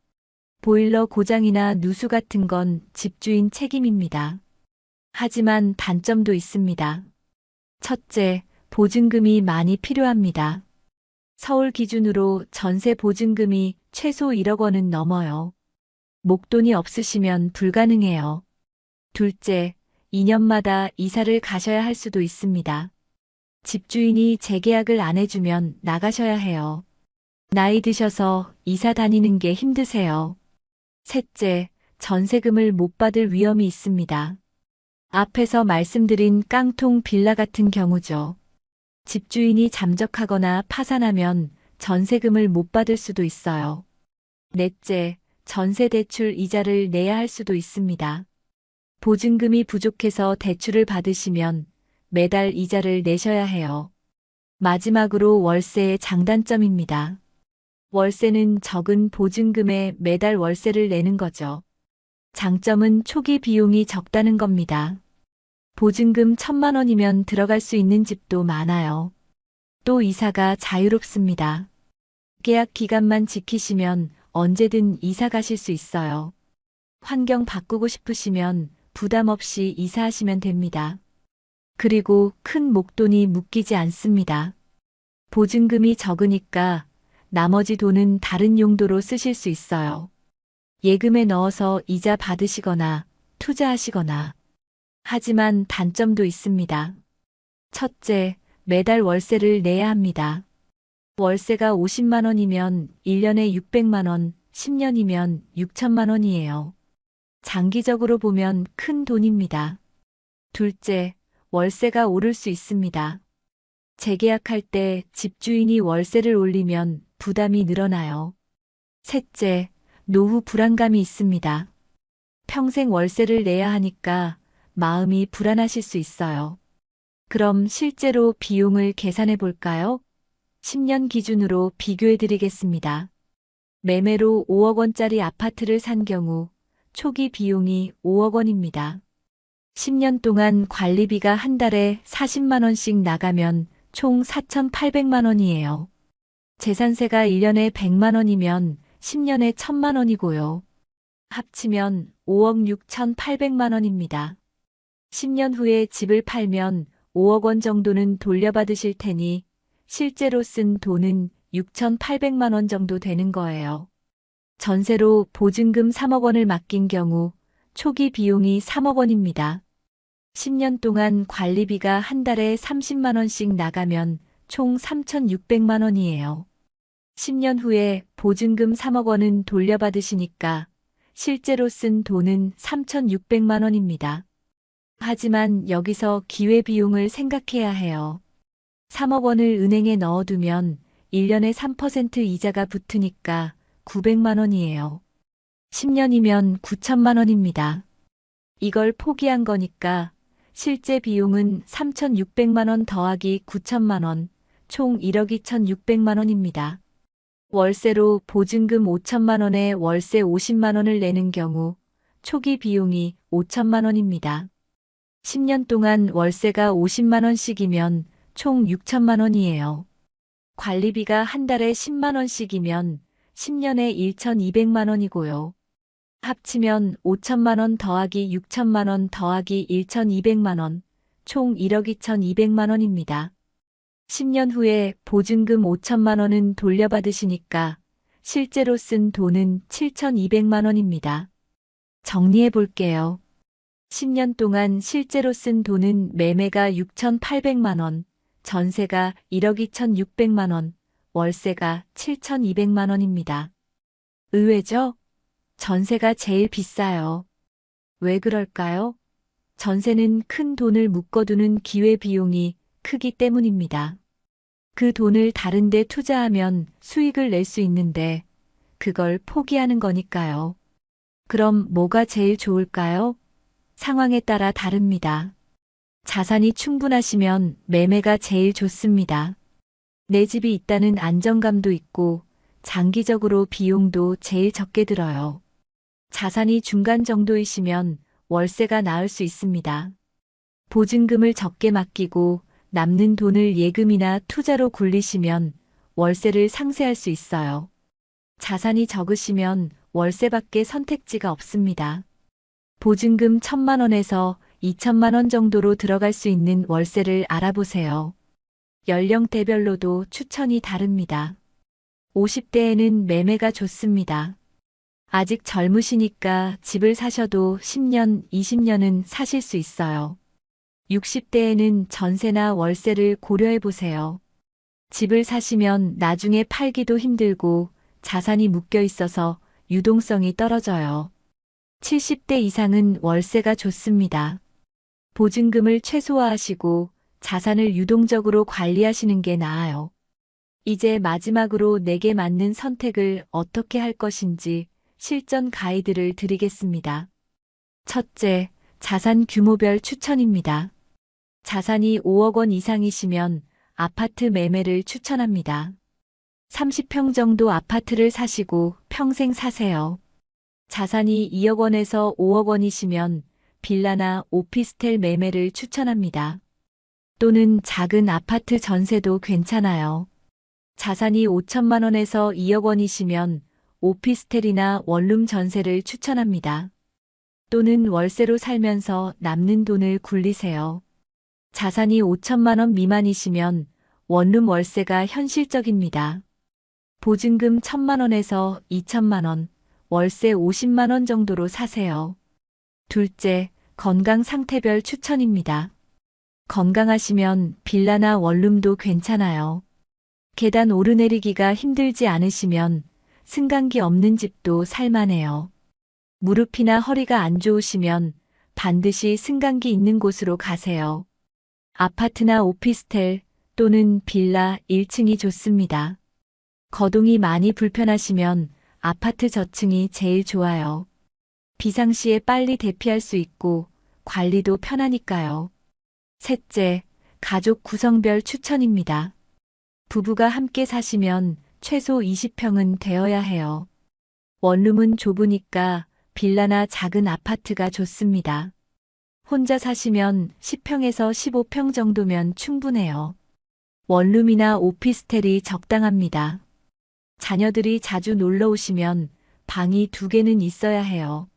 보일러 고장이나 누수 같은 건 집주인 책임입니다. 하지만 단점도 있습니다. 첫째, 보증금이 많이 필요합니다. 서울 기준으로 전세 보증금이 최소 1억 원은 넘어요. 목돈이 없으시면 불가능해요. 둘째, 2년마다 이사를 가셔야 할 수도 있습니다. 집주인이 재계약을 안 해주면 나가셔야 해요. 나이 드셔서 이사 다니는 게 힘드세요. 셋째, 전세금을 못 받을 위험이 있습니다. 앞에서 말씀드린 깡통 빌라 같은 경우죠. 집주인이 잠적하거나 파산하면 전세금을 못 받을 수도 있어요. 넷째, 전세 대출 이자를 내야 할 수도 있습니다. 보증금이 부족해서 대출을 받으시면 매달 이자를 내셔야 해요. 마지막으로 월세의 장단점입니다. 월세는 적은 보증금에 매달 월세를 내는 거죠. 장점은 초기 비용이 적다는 겁니다. 보증금 1,000만 원이면 들어갈 수 있는 집도 많아요. 또 이사가 자유롭습니다. 계약 기간만 지키시면 언제든 이사 가실 수 있어요. 환경 바꾸고 싶으시면 부담 없이 이사하시면 됩니다. 그리고 큰 목돈이 묶이지 않습니다. 보증금이 적으니까 나머지 돈은 다른 용도로 쓰실 수 있어요. 예금에 넣어서 이자 받으시거나 투자하시거나. 하지만 단점도 있습니다. 첫째, 매달 월세를 내야 합니다. 월세가 50만 원이면 1년에 600만 원, 10년이면 6천만 원이에요. 장기적으로 보면 큰 돈입니다. 둘째, 월세가 오를 수 있습니다. 재계약할 때 집주인이 월세를 올리면 부담이 늘어나요. 셋째, 노후 불안감이 있습니다. 평생 월세를 내야 하니까 마음이 불안하실 수 있어요. 그럼 실제로 비용을 계산해 볼까요? 10년 기준으로 비교해 드리겠습니다. 매매로 5억 원짜리 아파트를 산 경우 초기 비용이 5억 원입니다. 10년 동안 관리비가 한 달에 40만 원씩 나가면 총 4,800만 원이에요. 재산세가 1년에 100만 원이면 10년에 1,000만 원이고요. 합치면 5억 6,800만 원입니다. 10년 후에 집을 팔면 5억 원 정도는 돌려받으실 테니 실제로 쓴 돈은 6,800만 원 정도 되는 거예요. 전세로 보증금 3억 원을 맡긴 경우 초기 비용이 3억 원입니다. 10년 동안 관리비가 한 달에 30만 원씩 나가면 총 3,600만 원이에요. 10년 후에 보증금 3억 원은 돌려받으시니까 실제로 쓴 돈은 3,600만 원입니다. 하지만 여기서 기회비용을 생각해야 해요. 3억 원을 은행에 넣어두면 1년에 3% 이자가 붙으니까 900만 원이에요. 10년이면 9천만 원입니다. 이걸 포기한 거니까 실제 비용은 3,600만 원 더하기 9천만 원, 총 1억 2,600만 원입니다. 월세로 보증금 5천만 원에 월세 50만 원을 내는 경우 초기 비용이 5천만 원입니다. 10년 동안 월세가 50만 원씩이면 총 6천만 원이에요. 관리비가 한 달에 10만 원씩이면 10년에 1,200만 원이고요. 합치면 5천만 원 더하기 6천만 원 더하기 1,200만 원, 총 1억 2,200만 원입니다. 10년 후에 보증금 5천만 원은 돌려받으시니까 실제로 쓴 돈은 7,200만 원입니다. 정리해 볼게요. 10년 동안 실제로 쓴 돈은 매매가 6,800만 원, 전세가 1억 2,600만 원, 월세가 7,200만 원입니다. 의외죠? 전세가 제일 비싸요. 왜 그럴까요? 전세는 큰 돈을 묶어두는 기회비용이 크기 때문입니다. 그 돈을 다른 데 투자하면 수익을 낼 수 있는데 그걸 포기하는 거니까요. 그럼 뭐가 제일 좋을까요? 상황에 따라 다릅니다. 자산이 충분하시면 매매가 제일 좋습니다. 내 집이 있다는 안정감도 있고 장기적으로 비용도 제일 적게 들어요. 자산이 중간 정도이시면 월세가 나을 수 있습니다. 보증금을 적게 맡기고 남는 돈을 예금이나 투자로 굴리시면 월세를 상쇄할 수 있어요. 자산이 적으시면 월세밖에 선택지가 없습니다. 보증금 1,000만 원에서 2천만 원 정도로 들어갈 수 있는 월세를 알아보세요. 연령대별로도 추천이 다릅니다. 50대에는 매매가 좋습니다. 아직 젊으시니까 집을 사셔도 10년, 20년은 사실 수 있어요. 60대에는 전세나 월세를 고려해 보세요. 집을 사시면 나중에 팔기도 힘들고 자산이 묶여 있어서 유동성이 떨어져요. 70대 이상은 월세가 좋습니다. 보증금을 최소화하시고 자산을 유동적으로 관리하시는 게 나아요. 이제 마지막으로 내게 맞는 선택을 어떻게 할 것인지 실전 가이드를 드리겠습니다. 첫째, 자산 규모별 추천입니다. 자산이 5억 원 이상이시면 아파트 매매를 추천합니다. 30평 정도 아파트를 사시고 평생 사세요. 자산이 2억 원에서 5억 원이시면 빌라나 오피스텔 매매를 추천합니다. 또는 작은 아파트 전세도 괜찮아요. 자산이 5천만 원에서 2억 원이시면 오피스텔이나 원룸 전세를 추천합니다. 또는 월세로 살면서 남는 돈을 굴리세요. 자산이 5천만 원 미만이시면 원룸 월세가 현실적입니다. 보증금 1천만 원에서 2천만 원, 월세 50만 원 정도로 사세요. 둘째, 건강 상태별 추천입니다. 건강하시면 빌라나 원룸도 괜찮아요. 계단 오르내리기가 힘들지 않으시면 승강기 없는 집도 살만해요. 무릎이나 허리가 안 좋으시면 반드시 승강기 있는 곳으로 가세요. 아파트나 오피스텔 또는 빌라 1층이 좋습니다. 거동이 많이 불편하시면 아파트 저층이 제일 좋아요. 비상시에 빨리 대피할 수 있고 관리도 편하니까요. 셋째, 가족 구성별 추천입니다. 부부가 함께 사시면 최소 20평은 되어야 해요. 원룸은 좁으니까 빌라나 작은 아파트가 좋습니다. 혼자 사시면 10평에서 15평 정도면 충분해요. 원룸이나 오피스텔이 적당합니다. 자녀들이 자주 놀러 오시면 방이 2개는 있어야 해요.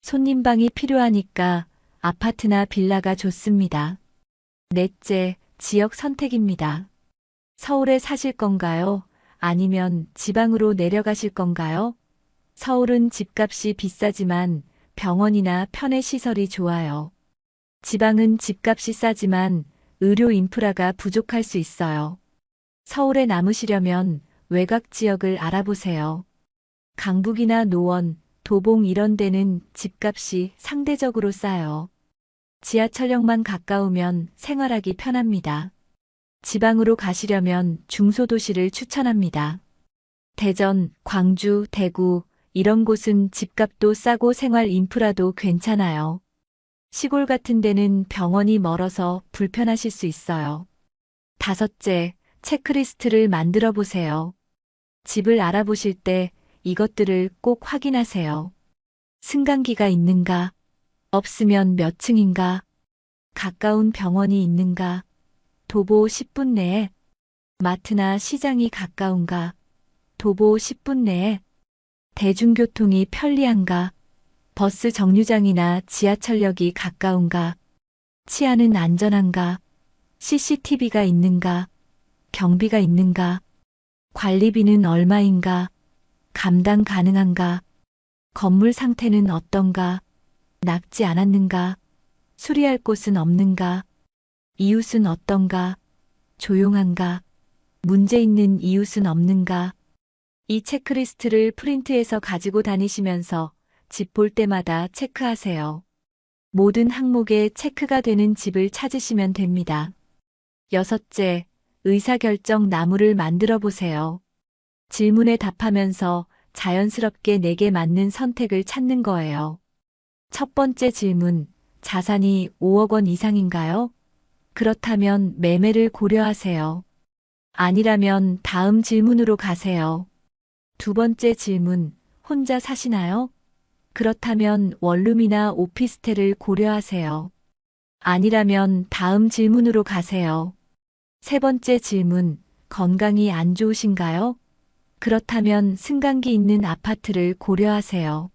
손님방이 필요하니까 아파트나 빌라가 좋습니다. 넷째, 지역 선택입니다. 서울에 사실 건가요? 아니면 지방으로 내려가실 건가요? 서울은 집값이 비싸지만 병원이나 편의시설이 좋아요. 지방은 집값이 싸지만 의료 인프라가 부족할 수 있어요. 서울에 남으시려면 외곽 지역을 알아보세요. 강북이나 노원, 도봉 이런 데는 집값이 상대적으로 싸요. 지하철역만 가까우면 생활하기 편합니다. 지방으로 가시려면 중소도시를 추천합니다. 대전, 광주, 대구 이런 곳은 집값도 싸고 생활 인프라도 괜찮아요. 시골 같은 데는 병원이 멀어서 불편하실 수 있어요. 다섯째, 체크리스트를 만들어 보세요. 집을 알아보실 때 이것들을 꼭 확인하세요. 승강기가 있는가? 없으면 몇 층인가? 가까운 병원이 있는가? 도보 10분 내에? 마트나 시장이 가까운가? 도보 10분 내에? 대중교통이 편리한가? 버스 정류장이나 지하철역이 가까운가? 치안은 안전한가? CCTV가 있는가? 경비가 있는가? 관리비는 얼마인가? 감당 가능한가? 건물 상태는 어떤가? 낡지 않았는가? 수리할 곳은 없는가? 이웃은 어떤가? 조용한가? 문제 있는 이웃은 없는가? 이 체크리스트를 프린트해서 가지고 다니시면서 집 볼 때마다 체크하세요. 모든 항목에 체크가 되는 집을 찾으시면 됩니다. 여섯째, 의사결정 나무를 만들어 보세요. 질문에 답하면서 자연스럽게 내게 맞는 선택을 찾는 거예요. 첫 번째 질문, 자산이 5억 원 이상인가요? 그렇다면 매매를 고려하세요. 아니라면 다음 질문으로 가세요. 두 번째 질문, 혼자 사시나요? 그렇다면 원룸이나 오피스텔을 고려하세요. 아니라면 다음 질문으로 가세요. 세 번째 질문, 건강이 안 좋으신가요? 그렇다면 승강기 있는 아파트를 고려하세요.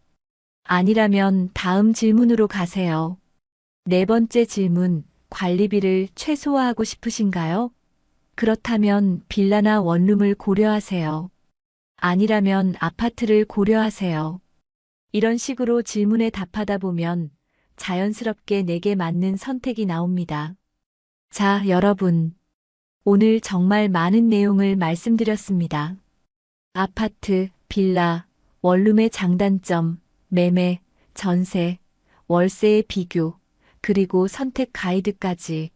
아니라면 다음 질문으로 가세요. 네 번째 질문, 관리비를 최소화하고 싶으신가요? 그렇다면 빌라나 원룸을 고려하세요. 아니라면 아파트를 고려하세요. 이런 식으로 질문에 답하다 보면 자연스럽게 내게 맞는 선택이 나옵니다. 자, 여러분. 오늘 정말 많은 내용을 말씀드렸습니다. 아파트, 빌라, 원룸의 장단점, 매매, 전세, 월세의 비교, 그리고 선택 가이드까지.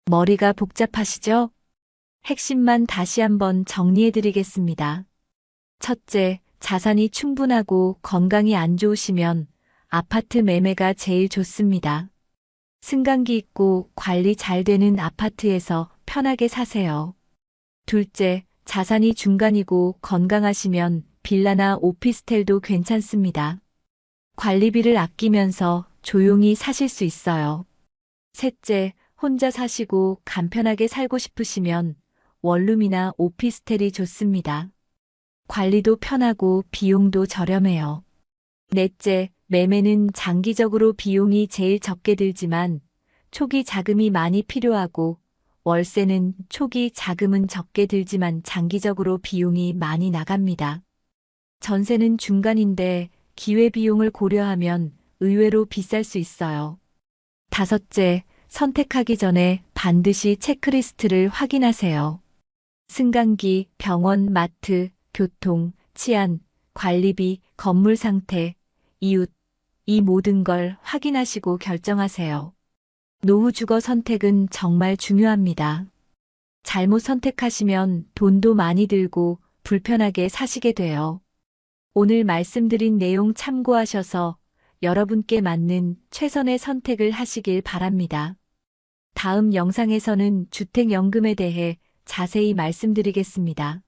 머리가 복잡하시죠? 핵심만 다시 한번 정리해 드리겠습니다. 첫째, 자산이 충분하고 건강이 안 좋으시면 아파트 매매가 제일 좋습니다. 승강기 있고 관리 잘 되는 아파트에서 편하게 사세요. 둘째, 자산이 중간이고 건강하시면 빌라나 오피스텔도 괜찮습니다. 관리비를 아끼면서 조용히 사실 수 있어요. 셋째, 혼자 사시고 간편하게 살고 싶으시면 원룸이나 오피스텔이 좋습니다. 관리도 편하고 비용도 저렴해요. 넷째, 매매는 장기적으로 비용이 제일 적게 들지만 초기 자금이 많이 필요하고, 월세는 초기 자금은 적게 들지만 장기적으로 비용이 많이 나갑니다. 전세는 중간인데 기회비용을 고려하면 의외로 비쌀 수 있어요. 다섯째, 선택하기 전에 반드시 체크리스트를 확인하세요. 승강기, 병원, 마트, 교통, 치안, 관리비, 건물 상태, 이웃, 이 모든 걸 확인하시고 결정하세요. 노후 주거 선택은 정말 중요합니다. 잘못 선택하시면 돈도 많이 들고 불편하게 사시게 돼요. 오늘 말씀드린 내용 참고하셔서 여러분께 맞는 최선의 선택을 하시길 바랍니다. 다음 영상에서는 주택연금에 대해 자세히 말씀드리겠습니다.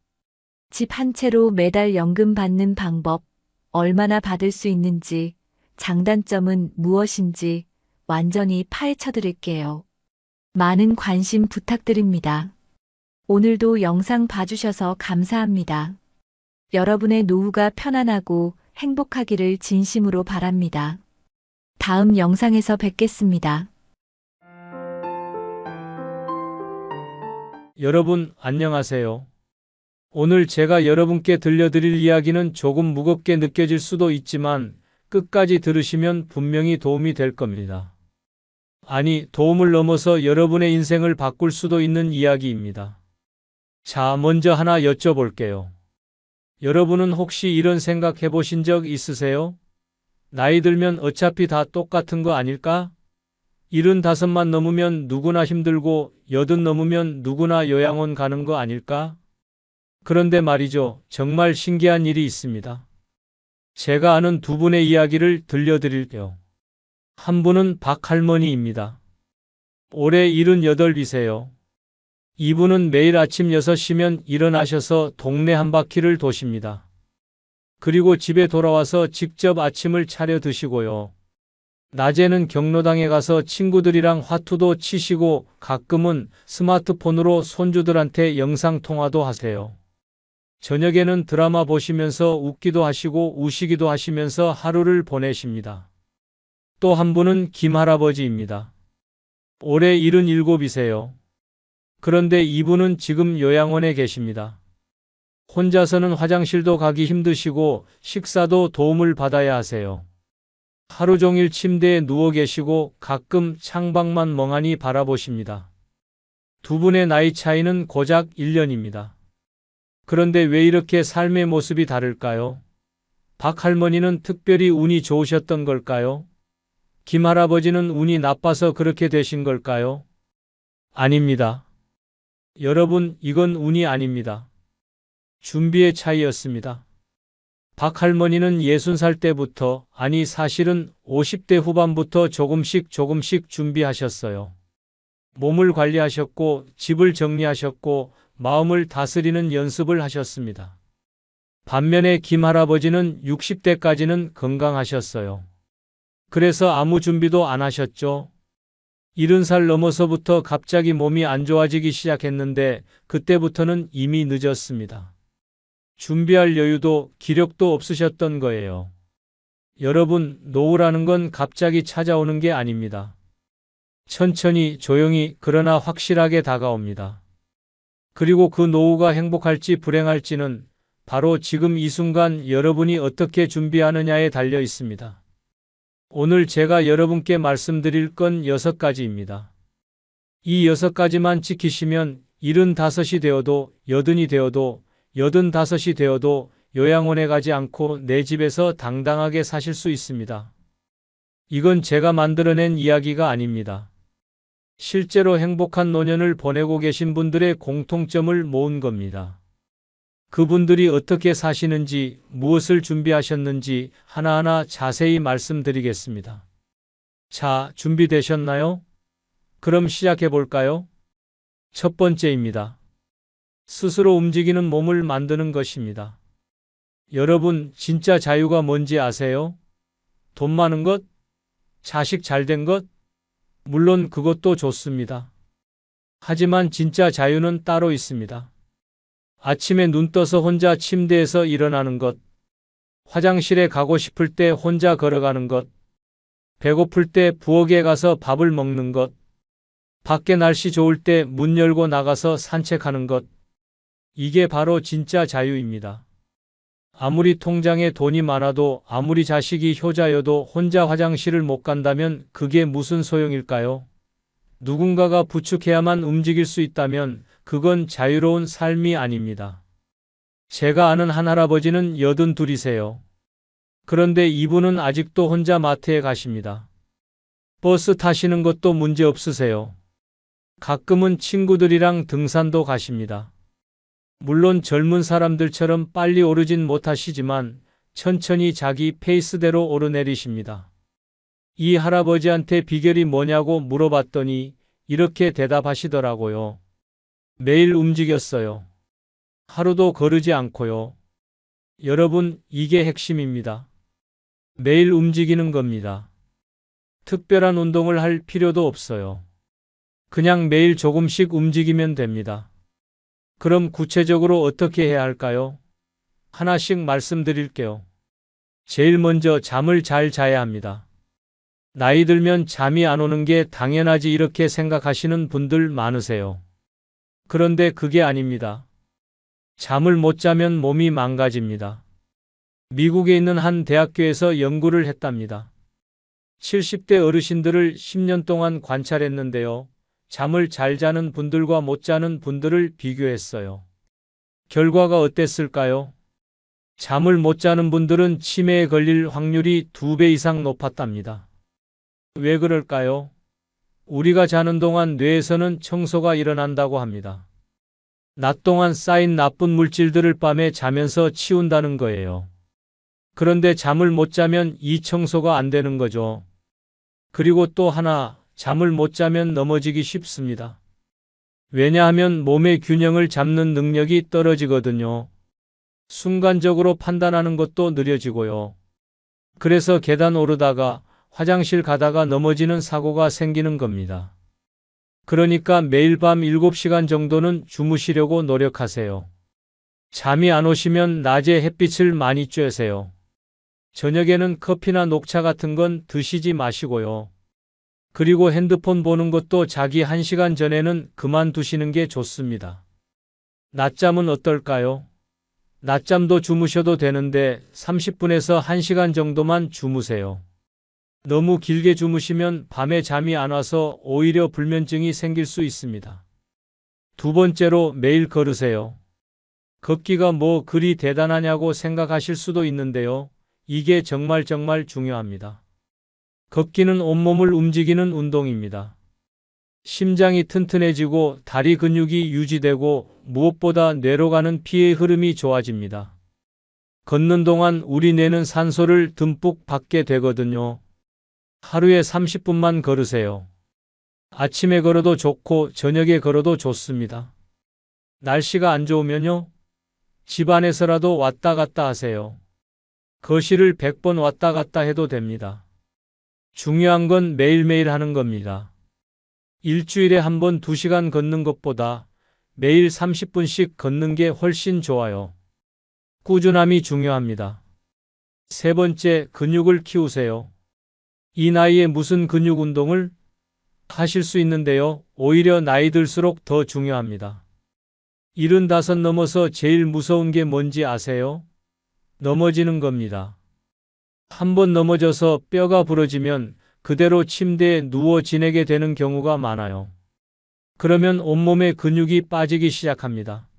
집 한 채로 매달 연금 받는 방법, 얼마나 받을 수 있는지, 장단점은 무엇인지 완전히 파헤쳐 드릴게요. 많은 관심 부탁드립니다. 오늘도 영상 봐주셔서 감사합니다. 여러분의 노후가 편안하고 행복하기를 진심으로 바랍니다. 다음 영상에서 뵙겠습니다. 여러분, 안녕하세요. 오늘 제가 여러분께 들려드릴 이야기는 조금 무겁게 느껴질 수도 있지만 끝까지 들으시면 분명히 도움이 될 겁니다. 아니, 도움을 넘어서 여러분의 인생을 바꿀 수도 있는 이야기입니다. 자, 먼저 하나 여쭤볼게요. 여러분은 혹시 이런 생각 해보신 적 있으세요? 나이 들면 어차피 다 똑같은 거 아닐까? 75만 넘으면 누구나 힘들고 80 넘으면 누구나 요양원 가는 거 아닐까? 그런데 말이죠, 정말 신기한 일이 있습니다. 제가 아는 두 분의 이야기를 들려드릴게요. 한 분은 박할머니입니다. 올해 78이세요. 이분은 매일 아침 6시면 일어나셔서 동네 한 바퀴를 도십니다. 그리고 집에 돌아와서 직접 아침을 차려 드시고요. 낮에는 경로당에 가서 친구들이랑 화투도 치시고 가끔은 스마트폰으로 손주들한테 영상통화도 하세요. 저녁에는 드라마 보시면서 웃기도 하시고 우시기도 하시면서 하루를 보내십니다. 또 한 분은 김할아버지입니다. 올해 77이세요. 그런데 이분은 지금 요양원에 계십니다. 혼자서는 화장실도 가기 힘드시고 식사도 도움을 받아야 하세요. 하루 종일 침대에 누워 계시고 가끔 창밖만 멍하니 바라보십니다. 두 분의 나이 차이는 고작 1년입니다. 그런데 왜 이렇게 삶의 모습이 다를까요? 박할머니는 특별히 운이 좋으셨던 걸까요? 김할아버지는 운이 나빠서 그렇게 되신 걸까요? 아닙니다. 여러분, 이건 운이 아닙니다. 준비의 차이였습니다. 박할머니는 60살 때부터, 아니 사실은 50대 후반부터 조금씩 준비하셨어요. 몸을 관리하셨고, 집을 정리하셨고, 마음을 다스리는 연습을 하셨습니다. 반면에 김할아버지는 60대까지는 건강하셨어요. 그래서 아무 준비도 안 하셨죠. 70살 넘어서부터 갑자기 몸이 안 좋아지기 시작했는데 그때부터는 이미 늦었습니다. 준비할 여유도 기력도 없으셨던 거예요. 여러분, 노후라는 건 갑자기 찾아오는 게 아닙니다. 천천히, 조용히, 그러나 확실하게 다가옵니다. 그리고 그 노후가 행복할지 불행할지는 바로 지금 이 순간 여러분이 어떻게 준비하느냐에 달려 있습니다. 오늘 제가 여러분께 말씀드릴 건 6가지입니다. 이 6가지만 지키시면 75이 되어도 80이 되어도 85이 되어도 요양원에 가지 않고 내 집에서 당당하게 사실 수 있습니다. 이건 제가 만들어낸 이야기가 아닙니다. 실제로 행복한 노년을 보내고 계신 분들의 공통점을 모은 겁니다. 그분들이 어떻게 사시는지, 무엇을 준비하셨는지 하나하나 자세히 말씀드리겠습니다. 자, 준비되셨나요? 그럼 시작해 볼까요? 첫 번째입니다. 스스로 움직이는 몸을 만드는 것입니다. 여러분, 진짜 자유가 뭔지 아세요? 돈 많은 것? 자식 잘 된 것? 물론 그것도 좋습니다. 하지만 진짜 자유는 따로 있습니다. 아침에 눈 떠서 혼자 침대에서 일어나는 것, 화장실에 가고 싶을 때 혼자 걸어가는 것, 배고플 때 부엌에 가서 밥을 먹는 것, 밖에 날씨 좋을 때 문 열고 나가서 산책하는 것, 이게 바로 진짜 자유입니다. 아무리 통장에 돈이 많아도 아무리 자식이 효자여도 혼자 화장실을 못 간다면 그게 무슨 소용일까요? 누군가가 부축해야만 움직일 수 있다면 그건 자유로운 삶이 아닙니다. 제가 아는 한 할아버지는 82이세요. 그런데 이분은 아직도 혼자 마트에 가십니다. 버스 타시는 것도 문제 없으세요. 가끔은 친구들이랑 등산도 가십니다. 물론 젊은 사람들처럼 빨리 오르진 못하시지만 천천히 자기 페이스대로 오르내리십니다. 이 할아버지한테 비결이 뭐냐고 물어봤더니 이렇게 대답하시더라고요. 매일 움직였어요. 하루도 거르지 않고요. 여러분, 이게 핵심입니다. 매일 움직이는 겁니다. 특별한 운동을 할 필요도 없어요. 그냥 매일 조금씩 움직이면 됩니다. 그럼 구체적으로 어떻게 해야 할까요? 하나씩 말씀드릴게요. 제일 먼저 잠을 잘 자야 합니다. 나이 들면 잠이 안 오는 게 당연하지 이렇게 생각하시는 분들 많으세요. 그런데 그게 아닙니다. 잠을 못 자면 몸이 망가집니다. 미국에 있는 한 대학교에서 연구를 했답니다. 70대 어르신들을 10년 동안 관찰했는데요. 잠을 잘 자는 분들과 못 자는 분들을 비교했어요. 결과가 어땠을까요? 잠을 못 자는 분들은 치매에 걸릴 확률이 2배 이상 높았답니다. 왜 그럴까요? 우리가 자는 동안 뇌에서는 청소가 일어난다고 합니다. 낮 동안 쌓인 나쁜 물질들을 밤에 자면서 치운다는 거예요. 그런데 잠을 못 자면 이 청소가 안 되는 거죠. 그리고 또 하나, 잠을 못 자면 넘어지기 쉽습니다. 왜냐하면 몸의 균형을 잡는 능력이 떨어지거든요. 순간적으로 판단하는 것도 느려지고요. 그래서 계단 오르다가 화장실 가다가 넘어지는 사고가 생기는 겁니다. 그러니까 매일 밤 7시간 정도는 주무시려고 노력하세요. 잠이 안 오시면 낮에 햇빛을 많이 쬐세요. 저녁에는 커피나 녹차 같은 건 드시지 마시고요. 그리고 핸드폰 보는 것도 자기 1시간 전에는 그만두시는 게 좋습니다. 낮잠은 어떨까요? 낮잠도 주무셔도 되는데 30분에서 1시간 정도만 주무세요. 너무 길게 주무시면 밤에 잠이 안 와서 오히려 불면증이 생길 수 있습니다. 두 번째로 매일 걸으세요. 걷기가 뭐 그리 대단하냐고 생각하실 수도 있는데요. 이게 정말 중요합니다. 걷기는 온몸을 움직이는 운동입니다. 심장이 튼튼해지고 다리 근육이 유지되고 무엇보다 뇌로 가는 피의 흐름이 좋아집니다. 걷는 동안 우리 뇌는 산소를 듬뿍 받게 되거든요. 하루에 30분만 걸으세요. 아침에 걸어도 좋고 저녁에 걸어도 좋습니다. 날씨가 안 좋으면요. 집 안에서라도 왔다 갔다 하세요. 거실을 100번 왔다 갔다 해도 됩니다. 중요한 건 매일매일 하는 겁니다. 일주일에 한 번 2시간 걷는 것보다 매일 30분씩 걷는 게 훨씬 좋아요. 꾸준함이 중요합니다. 세 번째, 근육을 키우세요. 이 나이에 무슨 근육 운동을 하실 수 있는데요. 오히려 나이 들수록 더 중요합니다. 75 넘어서 제일 무서운 게 뭔지 아세요? 넘어지는 겁니다. 한 번 넘어져서 뼈가 부러지면 그대로 침대에 누워 지내게 되는 경우가 많아요. 그러면 온몸에 근육이 빠지기 시작합니다.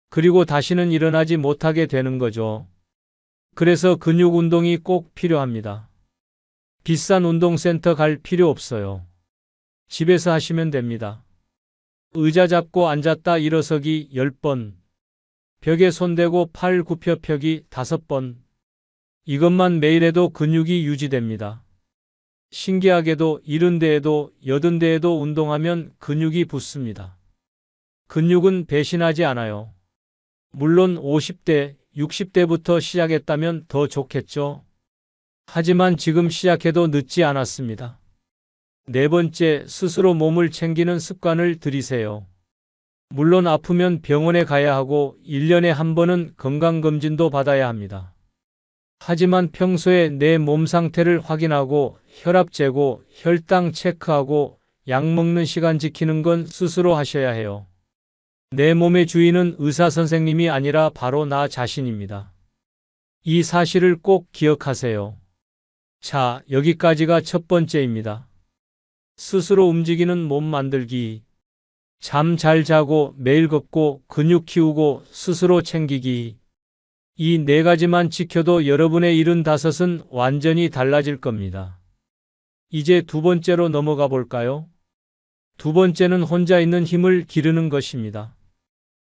그리고 다시는 일어나지 못하게 되는 거죠. 그래서 근육 운동이 꼭 필요합니다. 비싼 운동센터 갈 필요 없어요. 집에서 하시면 됩니다. 의자 잡고 앉았다 일어서기 10번. 벽에 손대고 팔 굽혀 펴기 5번. 이것만 매일 해도 근육이 유지됩니다. 신기하게도 70대에도 80대에도 운동하면 근육이 붙습니다. 근육은 배신하지 않아요. 물론 50대, 60대부터 시작했다면 더 좋겠죠. 하지만 지금 시작해도 늦지 않았습니다. 네 번째, 스스로 몸을 챙기는 습관을 들이세요. 물론 아프면 병원에 가야 하고 1년에 한 번은 건강검진도 받아야 합니다. 하지만 평소에 내 몸 상태를 확인하고 혈압 재고 혈당 체크하고 약 먹는 시간 지키는 건 스스로 하셔야 해요. 내 몸의 주인은 의사 선생님이 아니라 바로 나 자신입니다. 이 사실을 꼭 기억하세요. 자, 여기까지가 첫 번째입니다. 스스로 움직이는 몸 만들기. 잠 잘 자고 매일 걷고 근육 키우고 스스로 챙기기. 이 네 가지만 지켜도 여러분의 75은 완전히 달라질 겁니다. 이제 두 번째로 넘어가 볼까요? 두 번째는 혼자 있는 힘을 기르는 것입니다.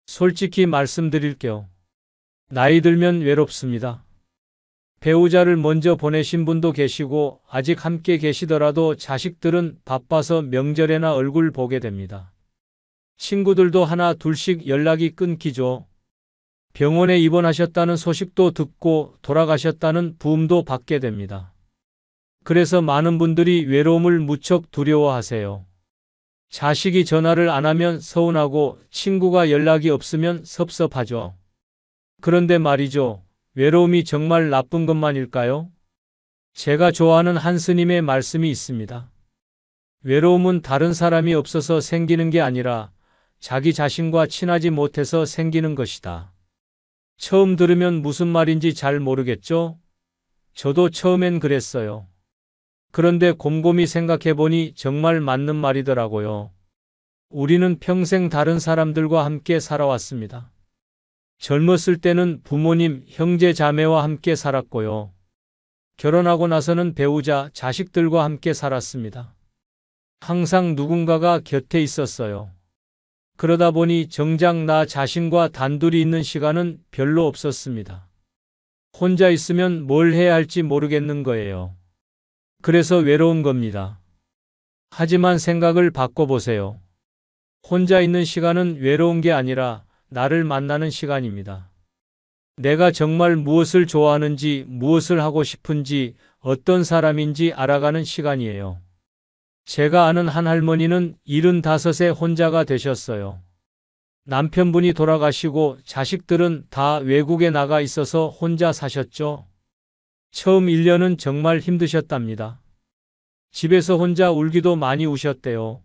솔직히 말씀드릴게요. 나이 들면 외롭습니다. 배우자를 먼저 보내신 분도 계시고 아직 함께 계시더라도 자식들은 바빠서 명절에나 얼굴 보게 됩니다. 친구들도 하나 둘씩 연락이 끊기죠. 병원에 입원하셨다는 소식도 듣고 돌아가셨다는 부음도 받게 됩니다. 그래서 많은 분들이 외로움을 무척 두려워하세요. 자식이 전화를 안 하면 서운하고 친구가 연락이 없으면 섭섭하죠. 그런데 말이죠. 외로움이 정말 나쁜 것만일까요? 제가 좋아하는 한 스님의 말씀이 있습니다. 외로움은 다른 사람이 없어서 생기는 게 아니라 자기 자신과 친하지 못해서 생기는 것이다. 처음 들으면 무슨 말인지 잘 모르겠죠? 저도 처음엔 그랬어요. 그런데 곰곰이 생각해보니 정말 맞는 말이더라고요. 우리는 평생 다른 사람들과 함께 살아왔습니다. 젊었을 때는 부모님, 형제, 자매와 함께 살았고요. 결혼하고 나서는 배우자, 자식들과 함께 살았습니다. 항상 누군가가 곁에 있었어요. 그러다 보니 정작 나 자신과 단둘이 있는 시간은 별로 없었습니다. 혼자 있으면 뭘 해야 할지 모르겠는 거예요. 그래서 외로운 겁니다. 하지만 생각을 바꿔보세요. 혼자 있는 시간은 외로운 게 아니라 나를 만나는 시간입니다. 내가 정말 무엇을 좋아하는지, 무엇을 하고 싶은지, 어떤 사람인지 알아가는 시간이에요. 제가 아는 한 할머니는 75세 혼자가 되셨어요. 남편분이 돌아가시고 자식들은 다 외국에 나가 있어서 혼자 사셨죠. 처음 1년은 정말 힘드셨답니다. 집에서 혼자 울기도 많이 우셨대요.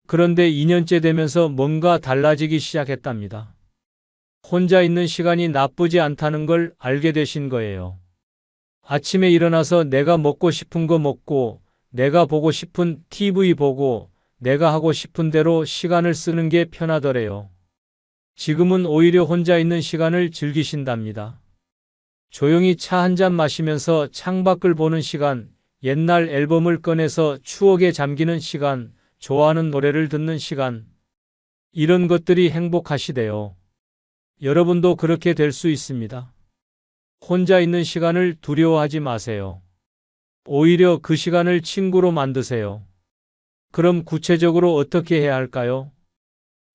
그런데 2년째 되면서 뭔가 달라지기 시작했답니다. 혼자 있는 시간이 나쁘지 않다는 걸 알게 되신 거예요. 아침에 일어나서 내가 먹고 싶은 거 먹고 내가 보고 싶은 TV 보고 내가 하고 싶은 대로 시간을 쓰는 게 편하더래요. 지금은 오히려 혼자 있는 시간을 즐기신답니다. 조용히 차 한 잔 마시면서 창밖을 보는 시간, 옛날 앨범을 꺼내서 추억에 잠기는 시간, 좋아하는 노래를 듣는 시간. 이런 것들이 행복하시대요. 여러분도 그렇게 될 수 있습니다. 혼자 있는 시간을 두려워하지 마세요. 오히려 그 시간을 친구로 만드세요. 그럼 구체적으로 어떻게 해야 할까요?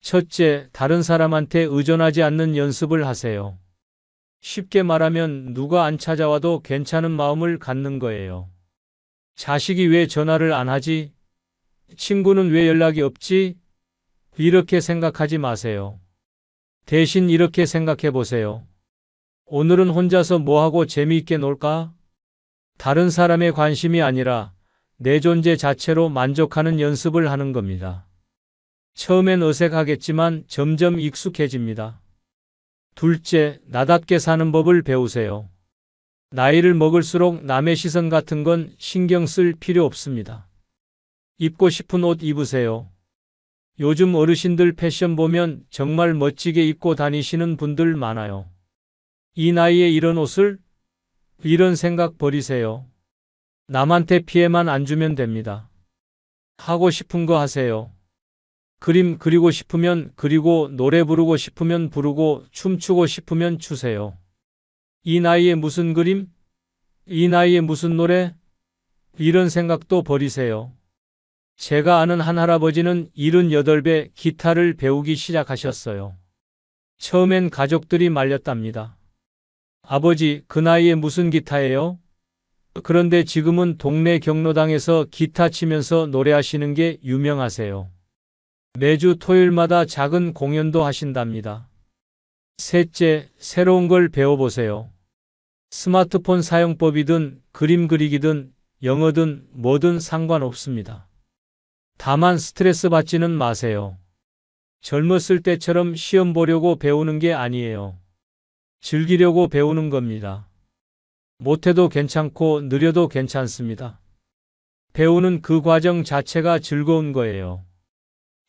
첫째, 다른 사람한테 의존하지 않는 연습을 하세요. 쉽게 말하면 누가 안 찾아와도 괜찮은 마음을 갖는 거예요. 자식이 왜 전화를 안 하지? 친구는 왜 연락이 없지? 이렇게 생각하지 마세요. 대신 이렇게 생각해 보세요. 오늘은 혼자서 뭐하고 재미있게 놀까? 다른 사람의 관심이 아니라 내 존재 자체로 만족하는 연습을 하는 겁니다. 처음엔 어색하겠지만 점점 익숙해집니다. 둘째, 나답게 사는 법을 배우세요. 나이를 먹을수록 남의 시선 같은 건 신경 쓸 필요 없습니다. 입고 싶은 옷 입으세요. 요즘 어르신들 패션 보면 정말 멋지게 입고 다니시는 분들 많아요. 이 나이에 이런 옷을? 이런 생각 버리세요. 남한테 피해만 안 주면 됩니다. 하고 싶은 거 하세요. 그림 그리고 싶으면 그리고 노래 부르고 싶으면 부르고 춤추고 싶으면 추세요. 이 나이에 무슨 그림? 이 나이에 무슨 노래? 이런 생각도 버리세요. 제가 아는 한 할아버지는 78배 기타를 배우기 시작하셨어요. 처음엔 가족들이 말렸답니다. 아버지, 그 나이에 무슨 기타예요? 그런데 지금은 동네 경로당에서 기타 치면서 노래하시는 게 유명하세요. 매주 토요일마다 작은 공연도 하신답니다. 셋째, 새로운 걸 배워보세요. 스마트폰 사용법이든 그림 그리기든 영어든 뭐든 상관없습니다. 다만 스트레스 받지는 마세요. 젊었을 때처럼 시험 보려고 배우는 게 아니에요. 즐기려고 배우는 겁니다. 못해도 괜찮고 느려도 괜찮습니다. 배우는 그 과정 자체가 즐거운 거예요.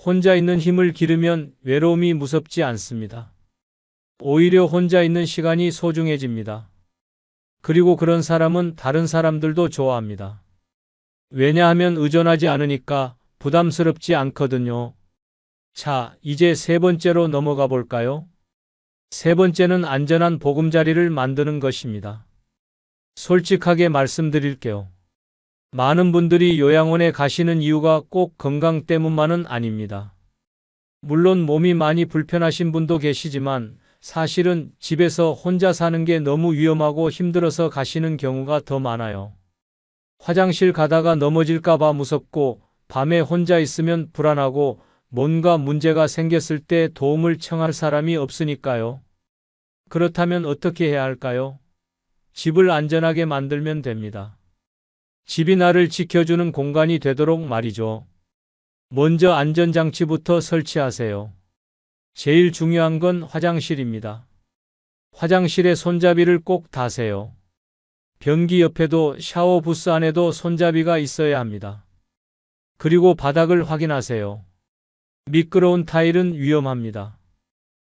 혼자 있는 힘을 기르면 외로움이 무섭지 않습니다. 오히려 혼자 있는 시간이 소중해집니다. 그리고 그런 사람은 다른 사람들도 좋아합니다. 왜냐하면 의존하지 않으니까 부담스럽지 않거든요. 자, 이제 세 번째로 넘어가 볼까요? 세 번째는 안전한 보금자리를 만드는 것입니다. 솔직하게 말씀드릴게요. 많은 분들이 요양원에 가시는 이유가 꼭 건강 때문만은 아닙니다. 물론 몸이 많이 불편하신 분도 계시지만 사실은 집에서 혼자 사는 게 너무 위험하고 힘들어서 가시는 경우가 더 많아요. 화장실 가다가 넘어질까봐 무섭고 밤에 혼자 있으면 불안하고 뭔가 문제가 생겼을 때 도움을 청할 사람이 없으니까요. 그렇다면 어떻게 해야 할까요? 집을 안전하게 만들면 됩니다. 집이 나를 지켜주는 공간이 되도록 말이죠. 먼저 안전장치부터 설치하세요. 제일 중요한 건 화장실입니다. 화장실에 손잡이를 꼭 다세요. 변기 옆에도 샤워 부스 안에도 손잡이가 있어야 합니다. 그리고 바닥을 확인하세요. 미끄러운 타일은 위험합니다.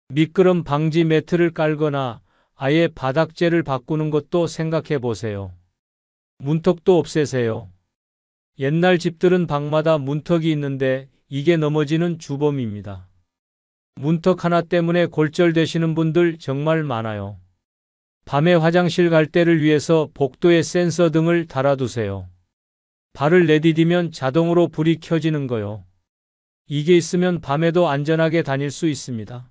미끄럼 방지 매트를 깔거나 아예 바닥재를 바꾸는 것도 생각해 보세요. 문턱도 없애세요. 옛날 집들은 방마다 문턱이 있는데 이게 넘어지는 주범입니다. 문턱 하나 때문에 골절되시는 분들 정말 많아요. 밤에 화장실 갈 때를 위해서 복도에 센서 등을 달아두세요. 발을 내디디면 자동으로 불이 켜지는 거요. 이게 있으면 밤에도 안전하게 다닐 수 있습니다.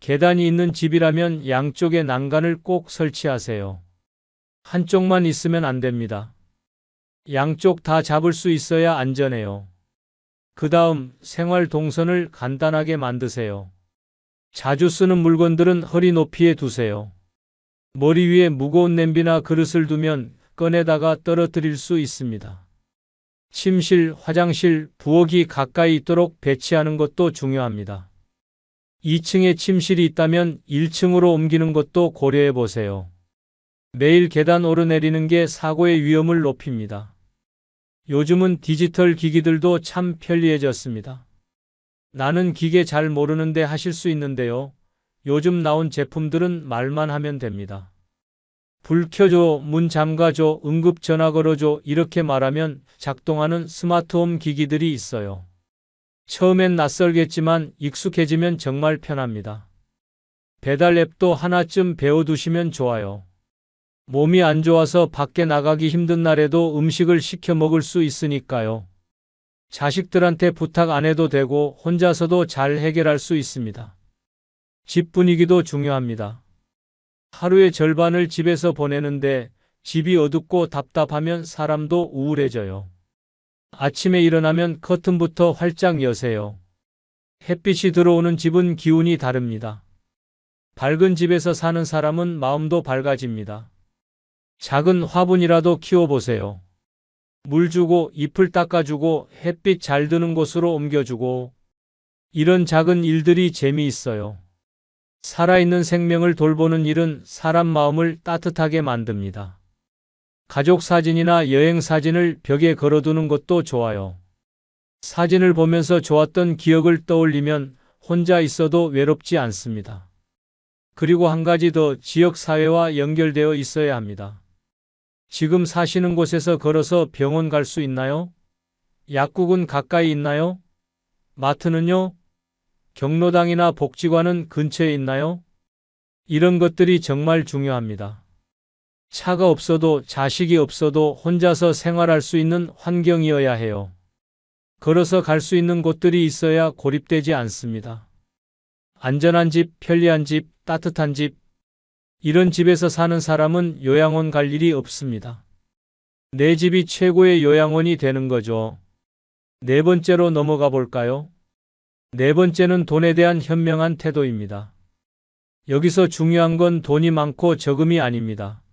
계단이 있는 집이라면 양쪽에 난간을 꼭 설치하세요. 한쪽만 있으면 안 됩니다. 양쪽 다 잡을 수 있어야 안전해요. 그 다음 생활 동선을 간단하게 만드세요. 자주 쓰는 물건들은 허리 높이에 두세요. 머리 위에 무거운 냄비나 그릇을 두면 꺼내다가 떨어뜨릴 수 있습니다. 침실, 화장실, 부엌이 가까이 있도록 배치하는 것도 중요합니다. 2층에 침실이 있다면 1층으로 옮기는 것도 고려해 보세요. 매일 계단 오르내리는 게 사고의 위험을 높입니다. 요즘은 디지털 기기들도 참 편리해졌습니다. 나는 기계 잘 모르는데 하실 수 있는데요. 요즘 나온 제품들은 말만 하면 됩니다. 불 켜줘, 문 잠가줘, 응급 전화 걸어줘 이렇게 말하면 작동하는 스마트홈 기기들이 있어요. 처음엔 낯설겠지만 익숙해지면 정말 편합니다. 배달 앱도 하나쯤 배워두시면 좋아요. 몸이 안 좋아서 밖에 나가기 힘든 날에도 음식을 시켜 먹을 수 있으니까요. 자식들한테 부탁 안 해도 되고 혼자서도 잘 해결할 수 있습니다. 집 분위기도 중요합니다. 하루의 절반을 집에서 보내는데 집이 어둡고 답답하면 사람도 우울해져요. 아침에 일어나면 커튼부터 활짝 여세요. 햇빛이 들어오는 집은 기운이 다릅니다. 밝은 집에서 사는 사람은 마음도 밝아집니다. 작은 화분이라도 키워보세요. 물 주고 잎을 닦아주고 햇빛 잘 드는 곳으로 옮겨주고 이런 작은 일들이 재미있어요. 살아있는 생명을 돌보는 일은 사람 마음을 따뜻하게 만듭니다. 가족 사진이나 여행 사진을 벽에 걸어두는 것도 좋아요. 사진을 보면서 좋았던 기억을 떠올리면 혼자 있어도 외롭지 않습니다. 그리고 한 가지 더, 지역 사회와 연결되어 있어야 합니다. 지금 사시는 곳에서 걸어서 병원 갈 수 있나요? 약국은 가까이 있나요? 마트는요? 경로당이나 복지관은 근처에 있나요? 이런 것들이 정말 중요합니다. 차가 없어도, 자식이 없어도 혼자서 생활할 수 있는 환경이어야 해요. 걸어서 갈 수 있는 곳들이 있어야 고립되지 않습니다. 안전한 집, 편리한 집, 따뜻한 집. 이런 집에서 사는 사람은 요양원 갈 일이 없습니다. 내 집이 최고의 요양원이 되는 거죠. 네 번째로 넘어가 볼까요? 네 번째는 돈에 대한 현명한 태도입니다. 여기서 중요한 건 돈이 많고 적음이 아닙니다.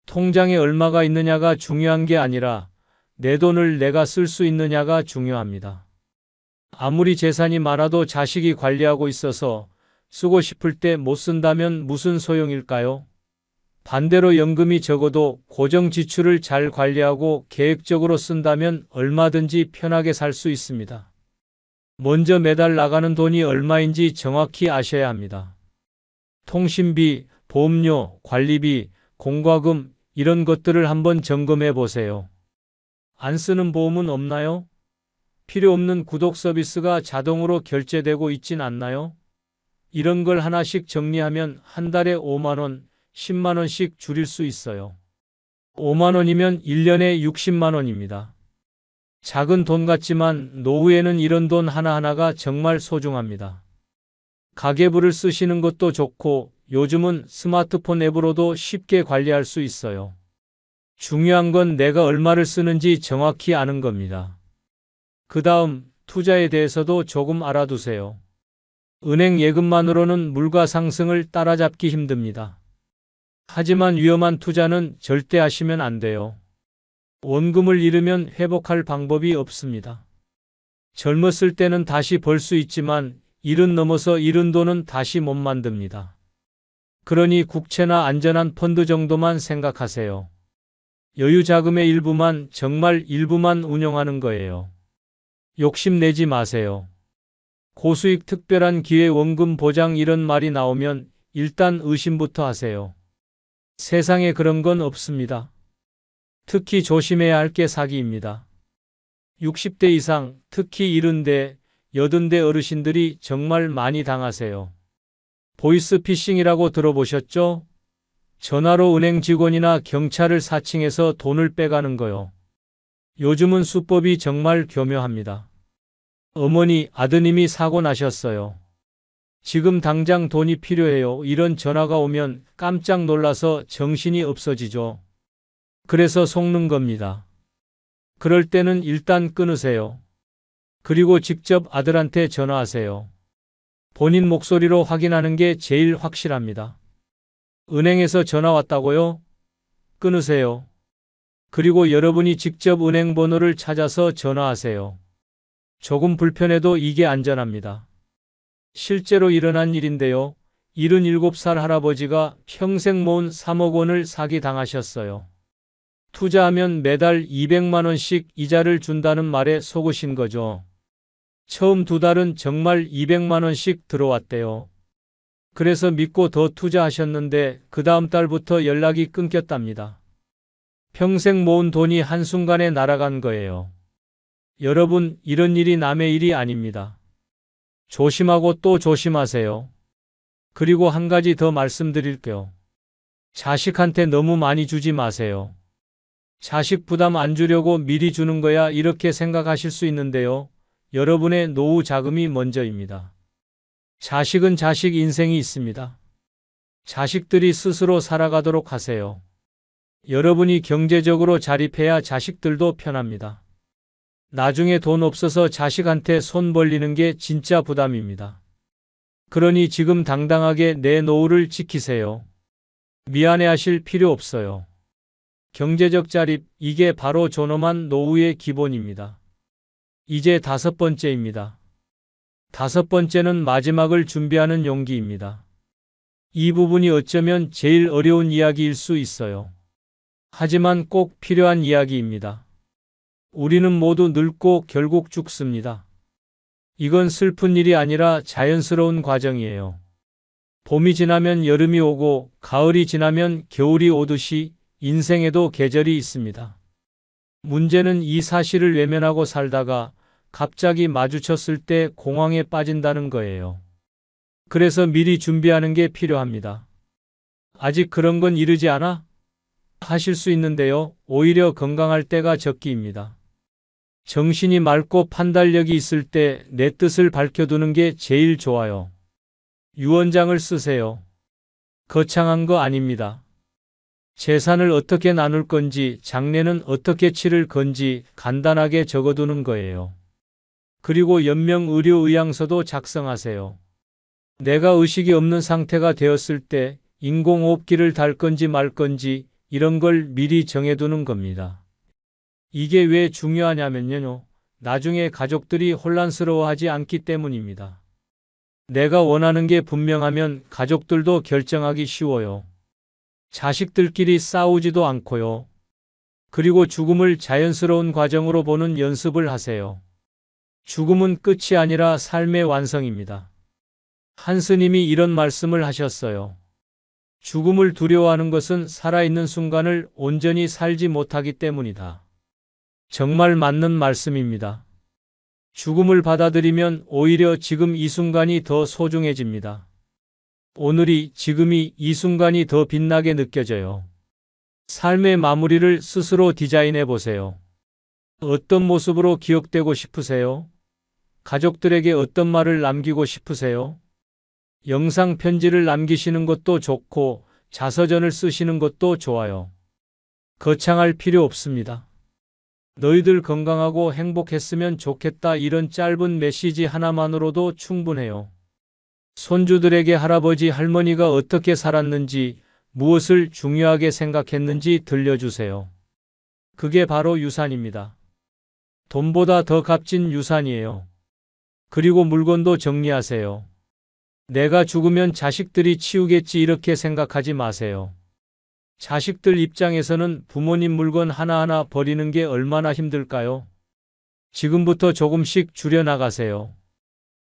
통장에 얼마가 있느냐가 중요한 게 아니라 내 돈을 내가 쓸 수 있느냐가 중요합니다. 아무리 재산이 많아도 자식이 관리하고 있어서 쓰고 싶을 때 못 쓴다면 무슨 소용일까요? 반대로 연금이 적어도 고정 지출을 잘 관리하고 계획적으로 쓴다면 얼마든지 편하게 살 수 있습니다. 먼저 매달 나가는 돈이 얼마인지 정확히 아셔야 합니다. 통신비, 보험료, 관리비, 공과금 이런 것들을 한번 점검해 보세요. 안 쓰는 보험은 없나요? 필요 없는 구독 서비스가 자동으로 결제되고 있진 않나요? 이런 걸 하나씩 정리하면 한 달에 5만 원, 10만 원씩 줄일 수 있어요. 5만 원이면 1년에 60만 원입니다. 작은 돈 같지만 노후에는 이런 돈 하나하나가 정말 소중합니다. 가계부를 쓰시는 것도 좋고 요즘은 스마트폰 앱으로도 쉽게 관리할 수 있어요. 중요한 건 내가 얼마를 쓰는지 정확히 아는 겁니다. 그 다음 투자에 대해서도 조금 알아두세요. 은행 예금만으로는 물가 상승을 따라잡기 힘듭니다. 하지만 위험한 투자는 절대 하시면 안 돼요. 원금을 잃으면 회복할 방법이 없습니다. 젊었을 때는 다시 벌 수 있지만 일은 넘어서 잃은 돈은 다시 못 만듭니다. 그러니 국채나 안전한 펀드 정도만 생각하세요. 여유 자금의 일부만, 정말 일부만 운용하는 거예요. 욕심내지 마세요. 고수익 특별한 기회 원금 보장 이런 말이 나오면 일단 의심부터 하세요. 세상에 그런 건 없습니다. 특히 조심해야 할 게 사기입니다. 60대 이상, 특히 70대, 80대 어르신들이 정말 많이 당하세요. 보이스피싱이라고 들어보셨죠? 전화로 은행 직원이나 경찰을 사칭해서 돈을 빼가는 거요. 요즘은 수법이 정말 교묘합니다. 어머니, 아드님이 사고 나셨어요. 지금 당장 돈이 필요해요. 이런 전화가 오면 깜짝 놀라서 정신이 없어지죠. 그래서 속는 겁니다. 그럴 때는 일단 끊으세요. 그리고 직접 아들한테 전화하세요. 본인 목소리로 확인하는 게 제일 확실합니다. 은행에서 전화 왔다고요? 끊으세요. 그리고 여러분이 직접 은행 번호를 찾아서 전화하세요. 조금 불편해도 이게 안전합니다. 실제로 일어난 일인데요. 77살 할아버지가 평생 모은 3억 원을 사기당하셨어요. 투자하면 매달 200만 원씩 이자를 준다는 말에 속으신 거죠. 처음 2달은 정말 200만 원씩 들어왔대요. 그래서 믿고 더 투자하셨는데 그 다음 달부터 연락이 끊겼답니다. 평생 모은 돈이 한순간에 날아간 거예요. 여러분, 이런 일이 남의 일이 아닙니다. 조심하고 또 조심하세요. 그리고 한 가지 더 말씀드릴게요. 자식한테 너무 많이 주지 마세요. 자식 부담 안 주려고 미리 주는 거야 이렇게 생각하실 수 있는데요. 여러분의 노후 자금이 먼저입니다. 자식은 자식 인생이 있습니다. 자식들이 스스로 살아가도록 하세요. 여러분이 경제적으로 자립해야 자식들도 편합니다. 나중에 돈 없어서 자식한테 손 벌리는 게 진짜 부담입니다. 그러니 지금 당당하게 내 노후를 지키세요. 미안해하실 필요 없어요. 경제적 자립, 이게 바로 존엄한 노후의 기본입니다. 이제 5번째입니다. 5번째는 마지막을 준비하는 용기입니다. 이 부분이 어쩌면 제일 어려운 이야기일 수 있어요. 하지만 꼭 필요한 이야기입니다. 우리는 모두 늙고 결국 죽습니다. 이건 슬픈 일이 아니라 자연스러운 과정이에요. 봄이 지나면 여름이 오고 가을이 지나면 겨울이 오듯이 인생에도 계절이 있습니다. 문제는 이 사실을 외면하고 살다가 갑자기 마주쳤을 때 공황에 빠진다는 거예요. 그래서 미리 준비하는 게 필요합니다. 아직 그런 건 이르지 않아? 하실 수 있는데요. 오히려 건강할 때가 적기입니다. 정신이 맑고 판단력이 있을 때 내 뜻을 밝혀두는 게 제일 좋아요. 유언장을 쓰세요. 거창한 거 아닙니다. 재산을 어떻게 나눌 건지, 장례는 어떻게 치를 건지 간단하게 적어두는 거예요. 그리고 연명 의료 의향서도 작성하세요. 내가 의식이 없는 상태가 되었을 때 인공호흡기를 달 건지 말 건지 이런 걸 미리 정해두는 겁니다. 이게 왜 중요하냐면요. 나중에 가족들이 혼란스러워하지 않기 때문입니다. 내가 원하는 게 분명하면 가족들도 결정하기 쉬워요. 자식들끼리 싸우지도 않고요. 그리고 죽음을 자연스러운 과정으로 보는 연습을 하세요. 죽음은 끝이 아니라 삶의 완성입니다. 한 스님이 이런 말씀을 하셨어요. 죽음을 두려워하는 것은 살아있는 순간을 온전히 살지 못하기 때문이다. 정말 맞는 말씀입니다. 죽음을 받아들이면 오히려 지금 이 순간이 더 소중해집니다. 오늘이, 지금이, 이 순간이 더 빛나게 느껴져요. 삶의 마무리를 스스로 디자인해 보세요. 어떤 모습으로 기억되고 싶으세요? 가족들에게 어떤 말을 남기고 싶으세요? 영상 편지를 남기시는 것도 좋고 자서전을 쓰시는 것도 좋아요. 거창할 필요 없습니다. 너희들 건강하고 행복했으면 좋겠다, 이런 짧은 메시지 하나만으로도 충분해요. 손주들에게 할아버지, 할머니가 어떻게 살았는지, 무엇을 중요하게 생각했는지 들려주세요. 그게 바로 유산입니다. 돈보다 더 값진 유산이에요. 그리고 물건도 정리하세요. 내가 죽으면 자식들이 치우겠지, 이렇게 생각하지 마세요. 자식들 입장에서는 부모님 물건 하나하나 버리는 게 얼마나 힘들까요? 지금부터 조금씩 줄여나가세요.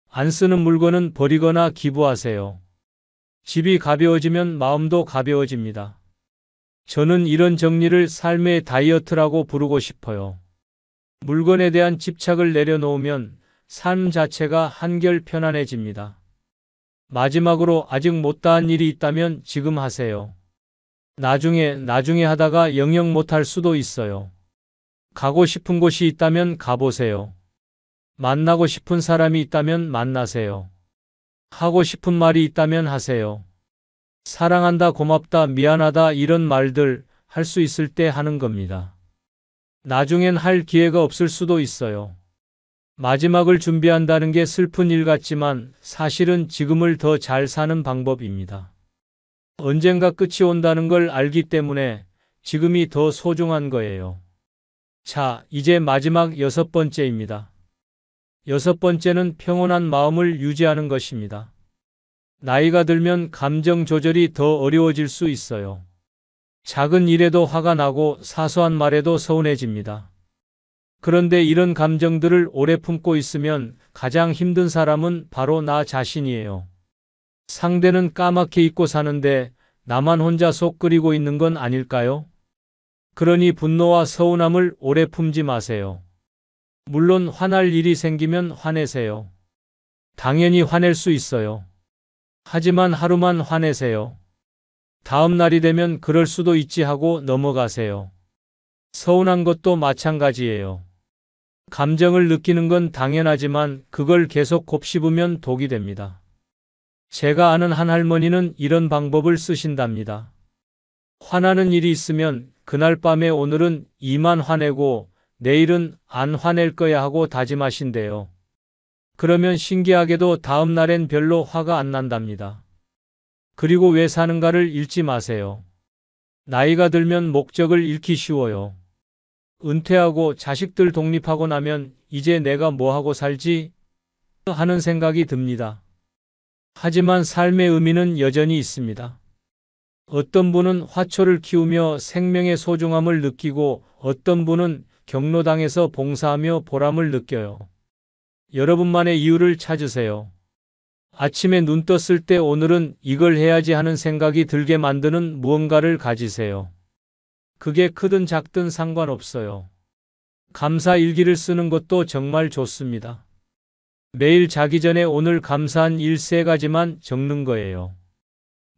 안 쓰는 물건은 버리거나 기부하세요. 집이 가벼워지면 마음도 가벼워집니다. 저는 이런 정리를 삶의 다이어트라고 부르고 싶어요. 물건에 대한 집착을 내려놓으면 삶 자체가 한결 편안해집니다. 마지막으로 아직 못다한 일이 있다면 지금 하세요. 나중에 하다가 영영 못할 수도 있어요. 가고 싶은 곳이 있다면 가보세요. 만나고 싶은 사람이 있다면 만나세요. 하고 싶은 말이 있다면 하세요. 사랑한다, 고맙다, 미안하다, 이런 말들 할 수 있을 때 하는 겁니다. 나중엔 할 기회가 없을 수도 있어요. 마지막을 준비한다는 게 슬픈 일 같지만 사실은 지금을 더 잘 사는 방법입니다. 언젠가 끝이 온다는 걸 알기 때문에 지금이 더 소중한 거예요. 자, 이제 마지막 6번째입니다. 6번째는 평온한 마음을 유지하는 것입니다. 나이가 들면 감정 조절이 더 어려워질 수 있어요. 작은 일에도 화가 나고 사소한 말에도 서운해집니다. 그런데 이런 감정들을 오래 품고 있으면 가장 힘든 사람은 바로 나 자신이에요. 상대는 까맣게 잊고 사는데 나만 혼자 속 끓이고 있는 건 아닐까요? 그러니 분노와 서운함을 오래 품지 마세요. 물론 화날 일이 생기면 화내세요. 당연히 화낼 수 있어요. 하지만 하루만 화내세요. 다음 날이 되면 그럴 수도 있지 하고 넘어가세요. 서운한 것도 마찬가지예요. 감정을 느끼는 건 당연하지만 그걸 계속 곱씹으면 독이 됩니다. 제가 아는 한 할머니는 이런 방법을 쓰신답니다. 화나는 일이 있으면 그날 밤에 오늘은 이만 화내고 내일은 안 화낼 거야 하고 다짐하신대요. 그러면 신기하게도 다음 날엔 별로 화가 안 난답니다. 그리고 왜 사는가를 잃지 마세요. 나이가 들면 목적을 잃기 쉬워요. 은퇴하고 자식들 독립하고 나면 이제 내가 뭐 하고 살지? 하는 생각이 듭니다. 하지만 삶의 의미는 여전히 있습니다. 어떤 분은 화초를 키우며 생명의 소중함을 느끼고 어떤 분은 경로당에서 봉사하며 보람을 느껴요. 여러분만의 이유를 찾으세요. 아침에 눈 떴을 때 오늘은 이걸 해야지 하는 생각이 들게 만드는 무언가를 가지세요. 그게 크든 작든 상관없어요. 감사 일기를 쓰는 것도 정말 좋습니다. 매일 자기 전에 오늘 감사한 일 3가지만 적는 거예요.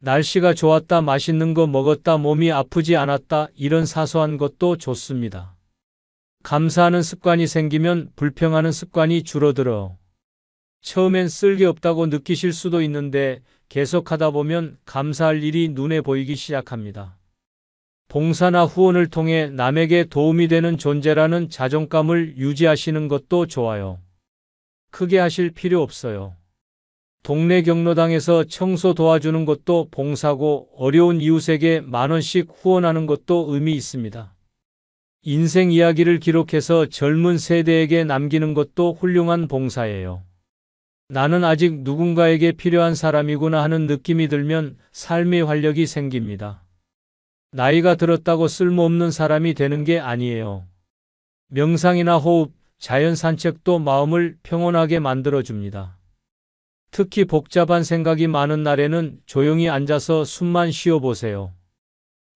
날씨가 좋았다, 맛있는 거 먹었다, 몸이 아프지 않았다, 이런 사소한 것도 좋습니다. 감사하는 습관이 생기면 불평하는 습관이 줄어들어. 처음엔 쓸데없다고 느끼실 수도 있는데 계속하다 보면 감사할 일이 눈에 보이기 시작합니다. 봉사나 후원을 통해 남에게 도움이 되는 존재라는 자존감을 유지하시는 것도 좋아요. 크게 하실 필요 없어요. 동네 경로당에서 청소 도와주는 것도 봉사고 어려운 이웃에게 10,000원씩 후원하는 것도 의미 있습니다. 인생 이야기를 기록해서 젊은 세대에게 남기는 것도 훌륭한 봉사예요. 나는 아직 누군가에게 필요한 사람이구나 하는 느낌이 들면 삶의 활력이 생깁니다. 나이가 들었다고 쓸모없는 사람이 되는 게 아니에요. 명상이나 호흡, 자연 산책도 마음을 평온하게 만들어줍니다. 특히 복잡한 생각이 많은 날에는 조용히 앉아서 숨만 쉬어보세요.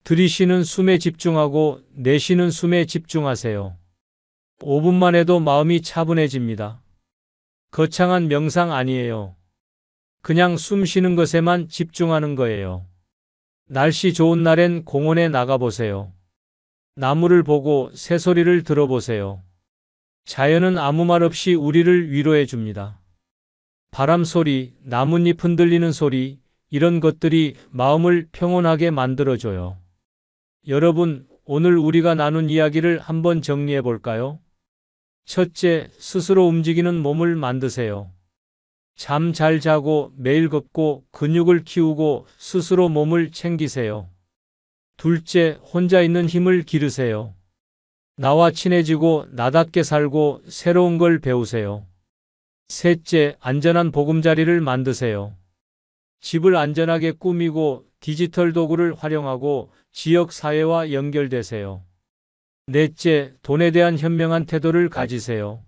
들이쉬는 숨에 집중하고 내쉬는 숨에 집중하세요. 5분만 해도 마음이 차분해집니다. 거창한 명상 아니에요. 그냥 숨 쉬는 것에만 집중하는 거예요. 날씨 좋은 날엔 공원에 나가보세요. 나무를 보고 새소리를 들어보세요. 자연은 아무 말 없이 우리를 위로해 줍니다. 바람 소리, 나뭇잎 흔들리는 소리, 이런 것들이 마음을 평온하게 만들어줘요. 여러분, 오늘 우리가 나눈 이야기를 한번 정리해 볼까요? 첫째, 스스로 움직이는 몸을 만드세요. 잠 잘 자고 매일 걷고 근육을 키우고 스스로 몸을 챙기세요. 둘째, 혼자 있는 힘을 기르세요. 나와 친해지고 나답게 살고 새로운 걸 배우세요. 셋째, 안전한 보금자리를 만드세요. 집을 안전하게 꾸미고 디지털 도구를 활용하고 지역 사회와 연결되세요. 넷째, 돈에 대한 현명한 태도를 가지세요.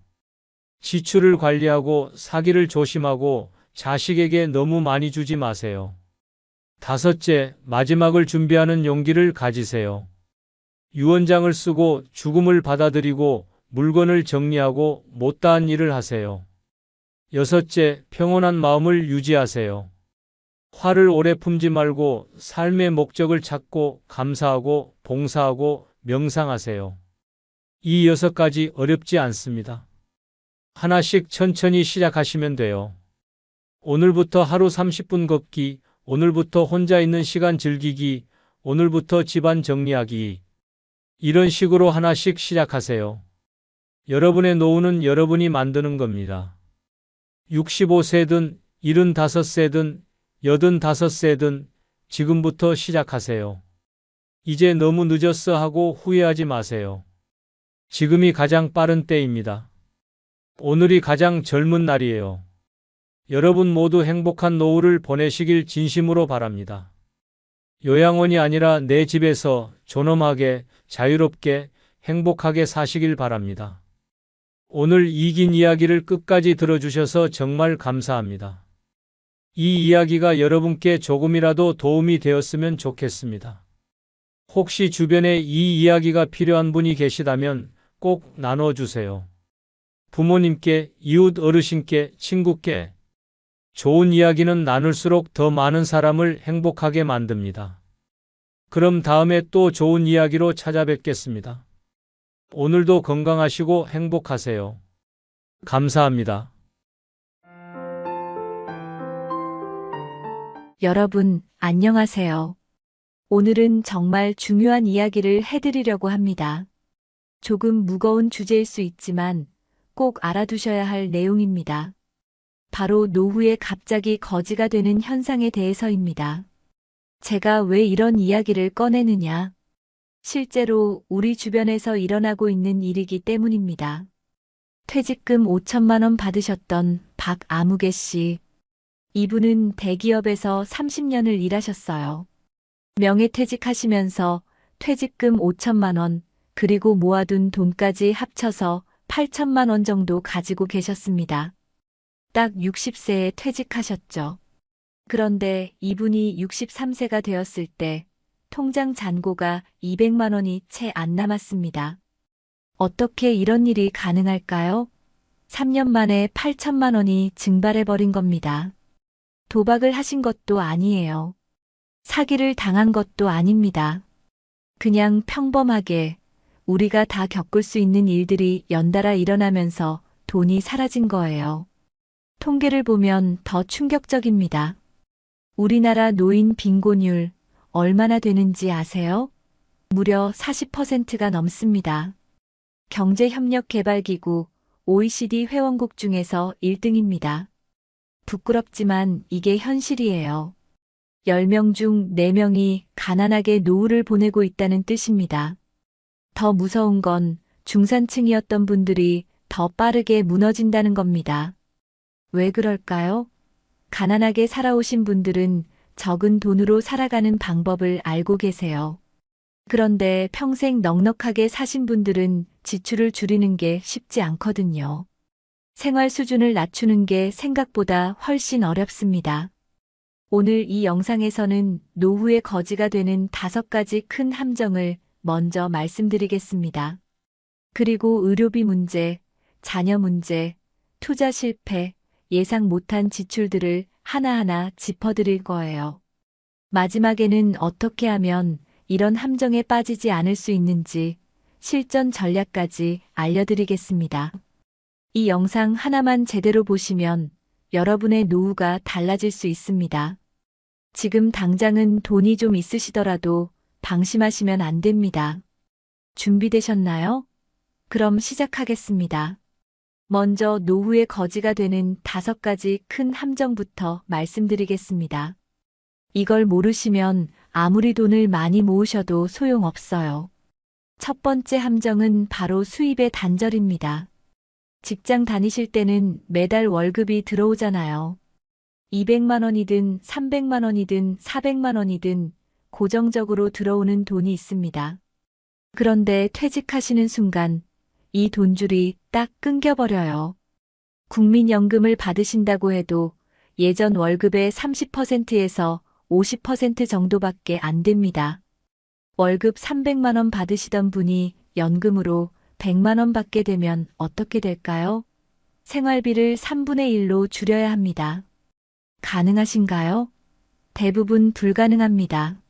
지출을 관리하고 사기를 조심하고 자식에게 너무 많이 주지 마세요. 다섯째, 마지막을 준비하는 용기를 가지세요. 유언장을 쓰고 죽음을 받아들이고 물건을 정리하고 못다한 일을 하세요. 여섯째, 평온한 마음을 유지하세요. 화를 오래 품지 말고 삶의 목적을 찾고 감사하고 봉사하고 명상하세요. 이 6가지 어렵지 않습니다. 하나씩 천천히 시작하시면 돼요. 오늘부터 하루 30분 걷기, 오늘부터 혼자 있는 시간 즐기기, 오늘부터 집안 정리하기. 이런 식으로 하나씩 시작하세요. 여러분의 노후는 여러분이 만드는 겁니다. 65세든 75세든 85세든 지금부터 시작하세요. 이제 너무 늦었어 하고 후회하지 마세요. 지금이 가장 빠른 때입니다. 오늘이 가장 젊은 날이에요. 여러분 모두 행복한 노후를 보내시길 진심으로 바랍니다. 요양원이 아니라 내 집에서 존엄하게, 자유롭게, 행복하게 사시길 바랍니다. 오늘 이 긴 이야기를 끝까지 들어주셔서 정말 감사합니다. 이 이야기가 여러분께 조금이라도 도움이 되었으면 좋겠습니다. 혹시 주변에 이 이야기가 필요한 분이 계시다면 꼭 나눠주세요. 부모님께, 이웃 어르신께, 친구께. 좋은 이야기는 나눌수록 더 많은 사람을 행복하게 만듭니다. 그럼 다음에 또 좋은 이야기로 찾아뵙겠습니다. 오늘도 건강하시고 행복하세요. 감사합니다. 여러분, 안녕하세요. 오늘은 정말 중요한 이야기를 해드리려고 합니다. 조금 무거운 주제일 수 있지만 꼭 알아두셔야 할 내용입니다. 바로 노후에 갑자기 거지가 되는 현상에 대해서입니다. 제가 왜 이런 이야기를 꺼내느냐? 실제로 우리 주변에서 일어나고 있는 일이기 때문입니다. 퇴직금 5천만 원 받으셨던 박아무개 씨. 이분은 대기업에서 30년을 일하셨어요. 명예퇴직하시면서 퇴직금 5천만 원, 그리고 모아둔 돈까지 합쳐서 8천만 원 정도 가지고 계셨습니다. 딱 60세에 퇴직하셨죠. 그런데 이분이 63세가 되었을 때 통장 잔고가 200만 원이 채 안 남았습니다. 어떻게 이런 일이 가능할까요? 3년 만에 8천만 원이 증발해버린 겁니다. 도박을 하신 것도 아니에요. 사기를 당한 것도 아닙니다. 그냥 평범하게 우리가 다 겪을 수 있는 일들이 연달아 일어나면서 돈이 사라진 거예요. 통계를 보면 더 충격적입니다. 우리나라 노인 빈곤율 얼마나 되는지 아세요? 무려 40%가 넘습니다. 경제협력개발기구 OECD 회원국 중에서 1등입니다. 부끄럽지만 이게 현실이에요. 10명 중 4명이 가난하게 노후를 보내고 있다는 뜻입니다. 더 무서운 건 중산층이었던 분들이 더 빠르게 무너진다는 겁니다. 왜 그럴까요? 가난하게 살아오신 분들은 적은 돈으로 살아가는 방법을 알고 계세요. 그런데 평생 넉넉하게 사신 분들은 지출을 줄이는 게 쉽지 않거든요. 생활 수준을 낮추는 게 생각보다 훨씬 어렵습니다. 오늘 이 영상에서는 노후의 거지가 되는 5가지 큰 함정을 먼저 말씀드리겠습니다. 그리고 의료비 문제, 자녀 문제, 투자 실패, 예상 못한 지출들을 하나하나 짚어드릴 거예요. 마지막에는 어떻게 하면 이런 함정에 빠지지 않을 수 있는지 실전 전략까지 알려드리겠습니다. 이 영상 하나만 제대로 보시면 여러분의 노후가 달라질 수 있습니다. 지금 당장은 돈이 좀 있으시더라도 방심하시면 안 됩니다. 준비되셨나요? 그럼 시작하겠습니다. 먼저 노후의 거지가 되는 5가지 큰 함정부터 말씀드리겠습니다. 이걸 모르시면 아무리 돈을 많이 모으셔도 소용없어요. 첫 번째 함정은 바로 수입의 단절입니다. 직장 다니실 때는 매달 월급이 들어오잖아요. 200만 원이든 300만 원이든 400만 원이든 고정적으로 들어오는 돈이 있습니다. 그런데 퇴직하시는 순간 이 돈줄이 딱 끊겨버려요. 국민연금을 받으신다고 해도 예전 월급의 30%에서 50% 정도밖에 안 됩니다. 월급 300만 원 받으시던 분이 연금으로 100만 원 받게 되면 어떻게 될까요? 생활비를 3분의 1로 줄여야 합니다. 가능하신가요? 대부분 불가능합니다.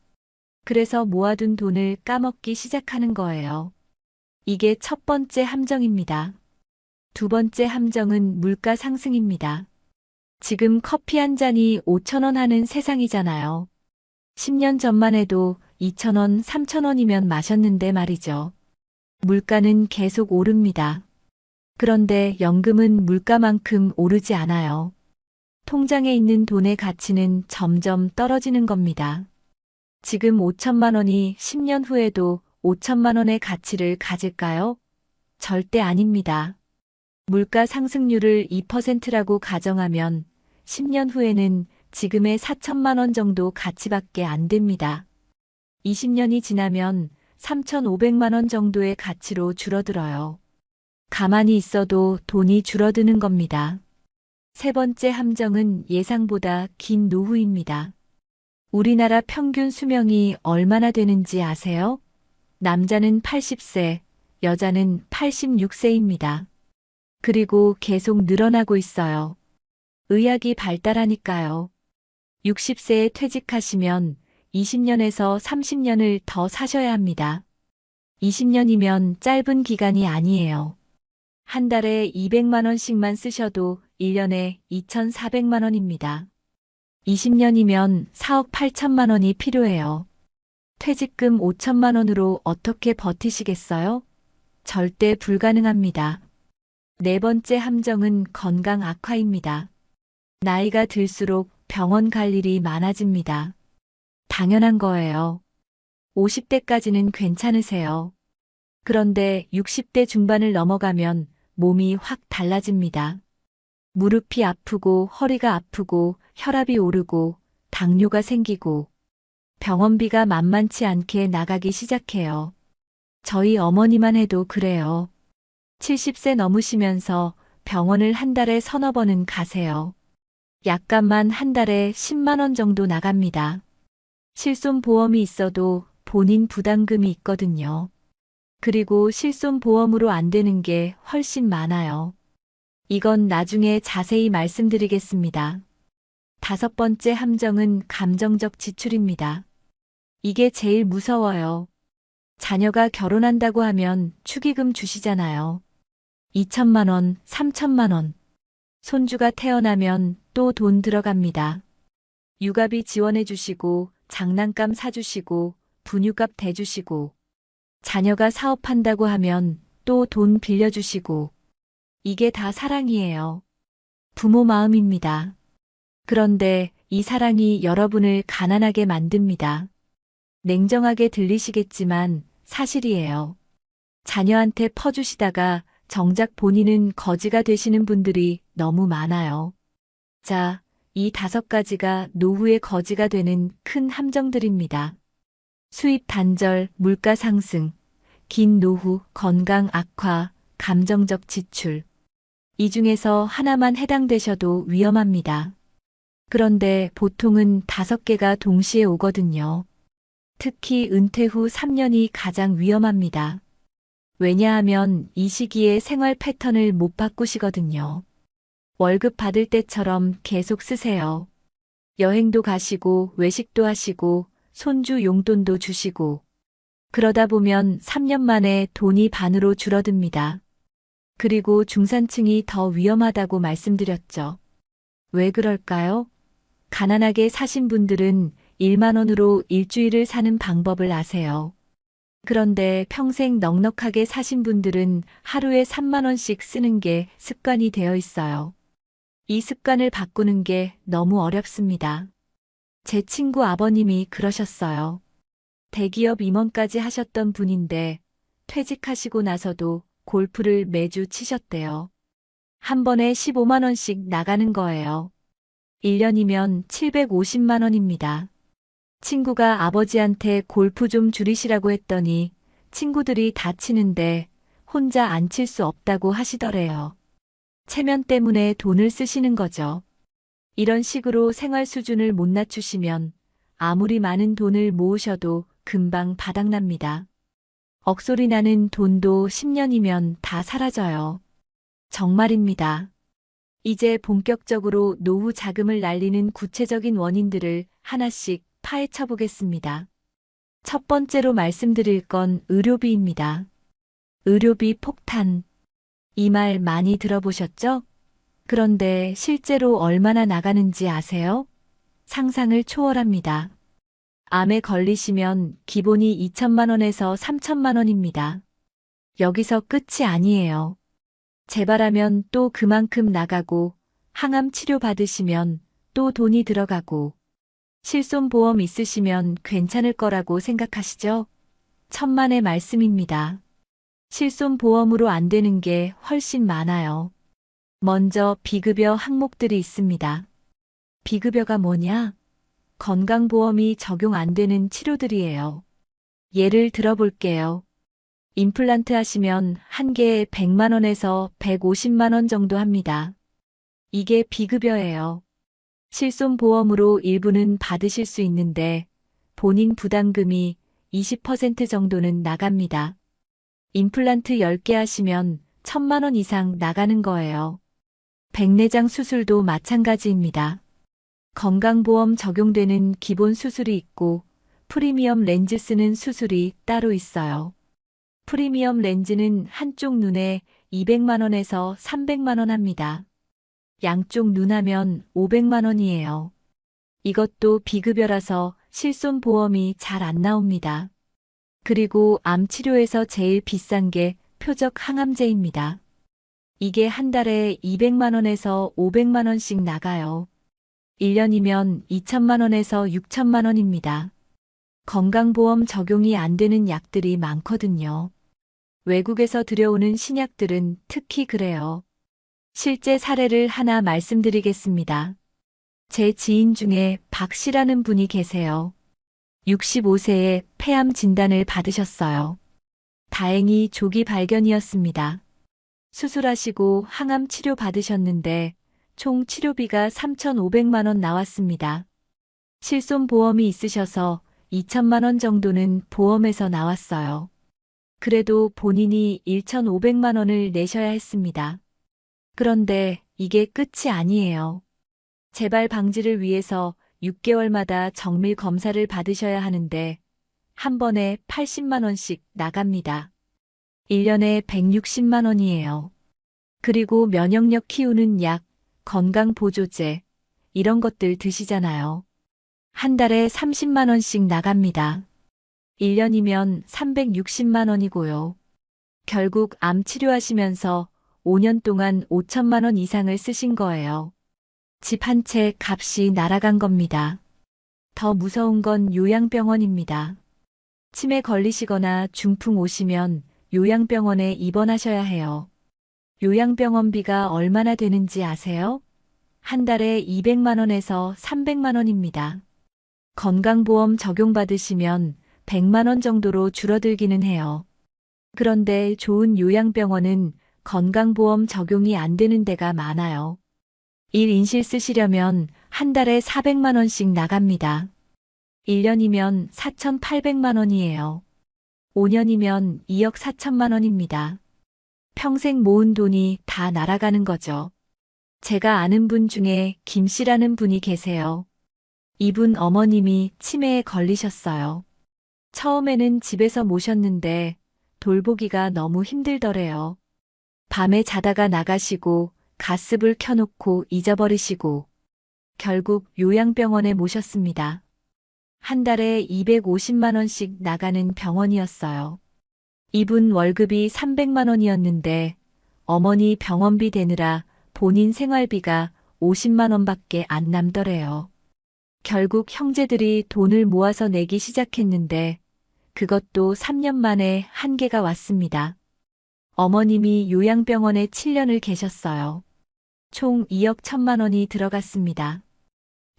그래서 모아둔 돈을 까먹기 시작하는 거예요. 이게 첫 번째 함정입니다. 두 번째 함정은 물가 상승입니다. 지금 커피 한 잔이 5,000원 하는 세상이잖아요. 10년 전만 해도 2,000원, 3,000원이면 마셨는데 말이죠. 물가는 계속 오릅니다. 그런데 연금은 물가만큼 오르지 않아요. 통장에 있는 돈의 가치는 점점 떨어지는 겁니다. 지금 5천만 원이 10년 후에도 5천만 원의 가치를 가질까요? 절대 아닙니다. 물가 상승률을 2%라고 가정하면 10년 후에는 지금의 4천만 원 정도 가치밖에 안 됩니다. 20년이 지나면 3,500만 원 정도의 가치로 줄어들어요. 가만히 있어도 돈이 줄어드는 겁니다. 세 번째 함정은 예상보다 긴 노후입니다. 우리나라 평균 수명이 얼마나 되는지 아세요? 남자는 80세, 여자는 86세입니다. 그리고 계속 늘어나고 있어요. 의학이 발달하니까요. 60세에 퇴직하시면 20년에서 30년을 더 사셔야 합니다. 20년이면 짧은 기간이 아니에요. 한 달에 200만 원씩만 쓰셔도 1년에 2,400만 원입니다. 20년이면 4억 8천만 원이 필요해요. 퇴직금 5천만 원으로 어떻게 버티시겠어요? 절대 불가능합니다. 네 번째 함정은 건강 악화입니다. 나이가 들수록 병원 갈 일이 많아집니다. 당연한 거예요. 50대까지는 괜찮으세요. 그런데 60대 중반을 넘어가면 몸이 확 달라집니다. 무릎이 아프고 허리가 아프고 혈압이 오르고 당뇨가 생기고 병원비가 만만치 않게 나가기 시작해요. 저희 어머니만 해도 그래요. 70세 넘으시면서 병원을 한 달에 서너 번은 가세요. 약값만 한 달에 10만 원 정도 나갑니다. 실손보험이 있어도 본인 부담금이 있거든요. 그리고 실손보험으로 안 되는 게 훨씬 많아요. 이건 나중에 자세히 말씀드리겠습니다. 다섯 번째 함정은 감정적 지출입니다. 이게 제일 무서워요. 자녀가 결혼한다고 하면 축의금 주시잖아요. 2천만 원, 3천만 원. 손주가 태어나면 또 돈 들어갑니다. 육아비 지원해 주시고, 장난감 사주시고, 분유값 대주시고, 자녀가 사업한다고 하면 또 돈 빌려주시고, 이게 다 사랑이에요. 부모 마음입니다. 그런데 이 사랑이 여러분을 가난하게 만듭니다. 냉정하게 들리시겠지만 사실이에요. 자녀한테 퍼주시다가 정작 본인은 거지가 되시는 분들이 너무 많아요. 자, 이 다섯 가지가 노후의 거지가 되는 큰 함정들입니다. 수입 단절, 물가 상승, 긴 노후, 건강 악화, 감정적 지출. 이 중에서 하나만 해당되셔도 위험합니다. 그런데 보통은 다섯 개가 동시에 오거든요. 특히 은퇴 후 3년이 가장 위험합니다. 왜냐하면 이 시기에 생활 패턴을 못 바꾸시거든요. 월급 받을 때처럼 계속 쓰세요. 여행도 가시고 외식도 하시고 손주 용돈도 주시고 그러다 보면 3년 만에 돈이 반으로 줄어듭니다. 그리고 중산층이 더 위험하다고 말씀드렸죠. 왜 그럴까요? 가난하게 사신 분들은 1만 원으로 일주일을 사는 방법을 아세요. 그런데 평생 넉넉하게 사신 분들은 하루에 3만 원씩 쓰는 게 습관이 되어 있어요. 이 습관을 바꾸는 게 너무 어렵습니다. 제 친구 아버님이 그러셨어요. 대기업 임원까지 하셨던 분인데 퇴직하시고 나서도 골프를 매주 치셨대요. 한 번에 15만 원씩 나가는 거예요. 1년이면 750만 원입니다. 친구가 아버지한테 골프 좀 줄이시라고 했더니 친구들이 다 치는데 혼자 안 칠 수 없다고 하시더래요. 체면 때문에 돈을 쓰시는 거죠. 이런 식으로 생활 수준을 못 낮추시면 아무리 많은 돈을 모으셔도 금방 바닥납니다. 억소리 나는 돈도 10년이면 다 사라져요. 정말입니다. 이제 본격적으로 노후 자금을 날리는 구체적인 원인들을 하나씩 파헤쳐 보겠습니다. 첫 번째로 말씀드릴 건 의료비입니다. 의료비 폭탄. 이 말 많이 들어보셨죠? 그런데 실제로 얼마나 나가는지 아세요? 상상을 초월합니다. 암에 걸리시면 기본이 2천만 원에서 3천만 원입니다. 여기서 끝이 아니에요. 재발하면 또 그만큼 나가고, 항암 치료 받으시면 또 돈이 들어가고, 실손보험 있으시면 괜찮을 거라고 생각하시죠? 천만의 말씀입니다. 실손보험으로 안 되는 게 훨씬 많아요. 먼저 비급여 항목들이 있습니다. 비급여가 뭐냐? 건강보험이 적용 안 되는 치료들이에요. 예를 들어볼게요. 임플란트 하시면 한 개에 100만 원에서 150만 원 정도 합니다. 이게 비급여예요. 실손보험으로 일부는 받으실 수 있는데 본인 부담금이 20% 정도는 나갑니다. 임플란트 10개 하시면 1,000만 원 이상 나가는 거예요. 백내장 수술도 마찬가지입니다. 건강보험 적용되는 기본 수술이 있고 프리미엄 렌즈 쓰는 수술이 따로 있어요. 프리미엄 렌즈는 한쪽 눈에 200만 원에서 300만 원 합니다. 양쪽 눈 하면 500만 원이에요. 이것도 비급여라서 실손보험이 잘 안 나옵니다. 그리고 암 치료에서 제일 비싼 게 표적 항암제입니다. 이게 한 달에 200만 원에서 500만 원씩 나가요. 1년이면 2천만 원에서 6천만 원입니다. 건강보험 적용이 안 되는 약들이 많거든요. 외국에서 들여오는 신약들은 특히 그래요. 실제 사례를 하나 말씀드리겠습니다. 제 지인 중에 박 씨라는 분이 계세요. 65세에 폐암 진단을 받으셨어요. 다행히 조기 발견이었습니다. 수술하시고 항암 치료 받으셨는데 총 치료비가 3,500만 원 나왔습니다. 실손보험이 있으셔서 2천만 원 정도는 보험에서 나왔어요. 그래도 본인이 1,500만 원을 내셔야 했습니다. 그런데 이게 끝이 아니에요. 재발 방지를 위해서 6개월마다 정밀 검사를 받으셔야 하는데 한 번에 80만 원씩 나갑니다. 1년에 160만 원이에요. 그리고 면역력 키우는 약, 건강보조제, 이런 것들 드시잖아요. 한 달에 30만 원씩 나갑니다. 1년이면 360만 원이고요. 결국 암 치료하시면서 5년 동안 5천만 원 이상을 쓰신 거예요. 집 한 채 값이 날아간 겁니다. 더 무서운 건 요양병원입니다. 치매 걸리시거나 중풍 오시면 요양병원에 입원하셔야 해요. 요양병원비가 얼마나 되는지 아세요? 한 달에 200만 원에서 300만 원입니다. 건강보험 적용받으시면 100만 원 정도로 줄어들기는 해요. 그런데 좋은 요양병원은 건강보험 적용이 안 되는 데가 많아요. 1인실 쓰시려면 한 달에 400만 원씩 나갑니다. 1년이면 4,800만 원이에요. 5년이면 2억 4천만 원입니다. 평생 모은 돈이 다 날아가는 거죠. 제가 아는 분 중에 김 씨라는 분이 계세요. 이분 어머님이 치매에 걸리셨어요. 처음에는 집에서 모셨는데 돌보기가 너무 힘들더래요. 밤에 자다가 나가시고 가스불 켜놓고 잊어버리시고 결국 요양병원에 모셨습니다. 한 달에 250만 원씩 나가는 병원이었어요. 이분 월급이 300만 원이었는데 어머니 병원비 대느라 본인 생활비가 50만 원밖에 안 남더래요. 결국 형제들이 돈을 모아서 내기 시작했는데 그것도 3년 만에 한계가 왔습니다. 어머님이 요양병원에 7년을 계셨어요. 총 2억 1천만 원이 들어갔습니다.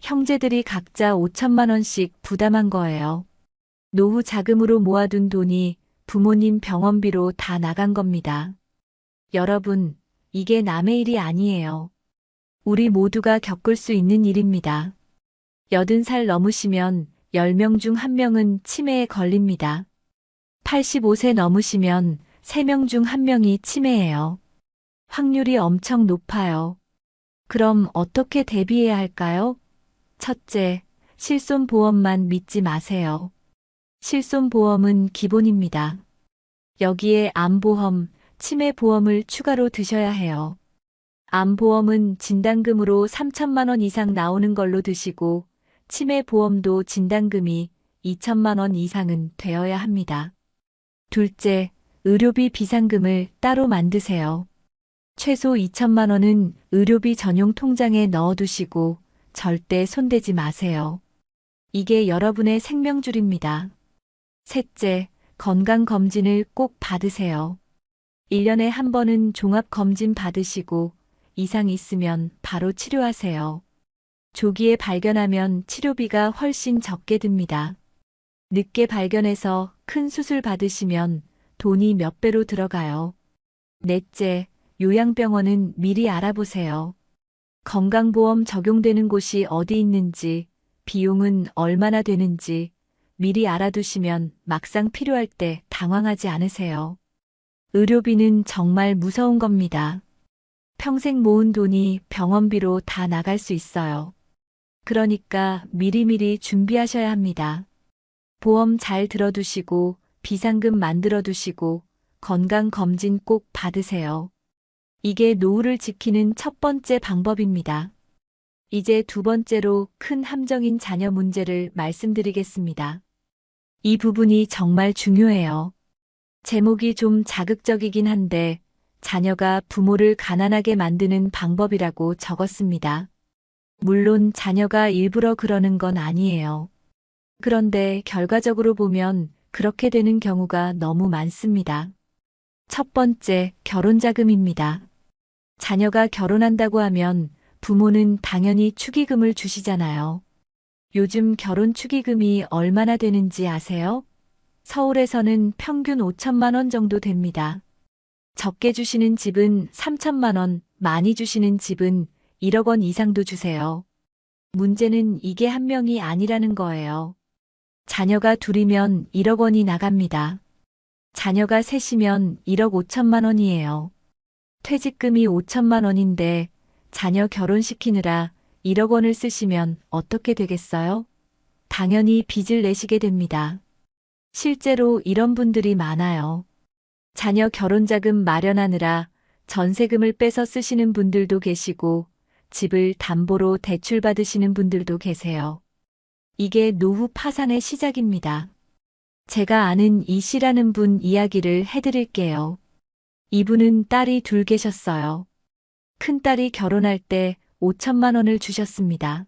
형제들이 각자 5천만 원씩 부담한 거예요. 노후 자금으로 모아둔 돈이 부모님 병원비로 다 나간 겁니다. 여러분, 이게 남의 일이 아니에요. 우리 모두가 겪을 수 있는 일입니다. 80살 넘으시면 10명 중 1명은 치매에 걸립니다. 85세 넘으시면 3명 중 1명이 치매예요. 확률이 엄청 높아요. 그럼 어떻게 대비해야 할까요? 첫째, 실손보험만 믿지 마세요. 실손보험은 기본입니다. 여기에 암보험, 치매보험을 추가로 드셔야 해요. 암보험은 진단금으로 3천만 원 이상 나오는 걸로 드시고 치매보험도 진단금이 2천만 원 이상은 되어야 합니다. 둘째, 의료비 비상금을 따로 만드세요. 최소 2천만 원은 의료비 전용 통장에 넣어두시고 절대 손대지 마세요. 이게 여러분의 생명줄입니다. 셋째, 건강검진을 꼭 받으세요. 1년에 한 번은 종합검진 받으시고 이상 있으면 바로 치료하세요. 조기에 발견하면 치료비가 훨씬 적게 듭니다. 늦게 발견해서 큰 수술 받으시면 돈이 몇 배로 들어가요. 넷째, 요양병원은 미리 알아보세요. 건강보험 적용되는 곳이 어디 있는지, 비용은 얼마나 되는지 미리 알아두시면 막상 필요할 때 당황하지 않으세요. 의료비는 정말 무서운 겁니다. 평생 모은 돈이 병원비로 다 나갈 수 있어요. 그러니까 미리미리 준비하셔야 합니다. 보험 잘 들어두시고 비상금 만들어두시고 건강검진 꼭 받으세요. 이게 노후를 지키는 첫 번째 방법입니다. 이제 두 번째로 큰 함정인 자녀 문제를 말씀드리겠습니다. 이 부분이 정말 중요해요. 제목이 좀 자극적이긴 한데 자녀가 부모를 가난하게 만드는 방법이라고 적었습니다. 물론 자녀가 일부러 그러는 건 아니에요. 그런데 결과적으로 보면 그렇게 되는 경우가 너무 많습니다. 첫 번째, 결혼자금입니다. 자녀가 결혼한다고 하면 부모는 당연히 축의금을 주시잖아요. 요즘 결혼 축의금이 얼마나 되는지 아세요? 서울에서는 평균 5천만 원 정도 됩니다. 적게 주시는 집은 3천만 원, 많이 주시는 집은 1억 원 이상도 주세요. 문제는 이게 한 명이 아니라는 거예요. 자녀가 둘이면 1억 원이 나갑니다. 자녀가 셋이면 1억 5천만 원이에요. 퇴직금이 5천만 원인데 자녀 결혼시키느라 1억 원을 쓰시면 어떻게 되겠어요? 당연히 빚을 내시게 됩니다. 실제로 이런 분들이 많아요. 자녀 결혼자금 마련하느라 전세금을 빼서 쓰시는 분들도 계시고 집을 담보로 대출받으시는 분들도 계세요. 이게 노후 파산의 시작입니다. 제가 아는 이 씨라는 분 이야기를 해드릴게요. 이분은 딸이 둘 계셨어요. 큰딸이 결혼할 때 5천만 원을 주셨습니다.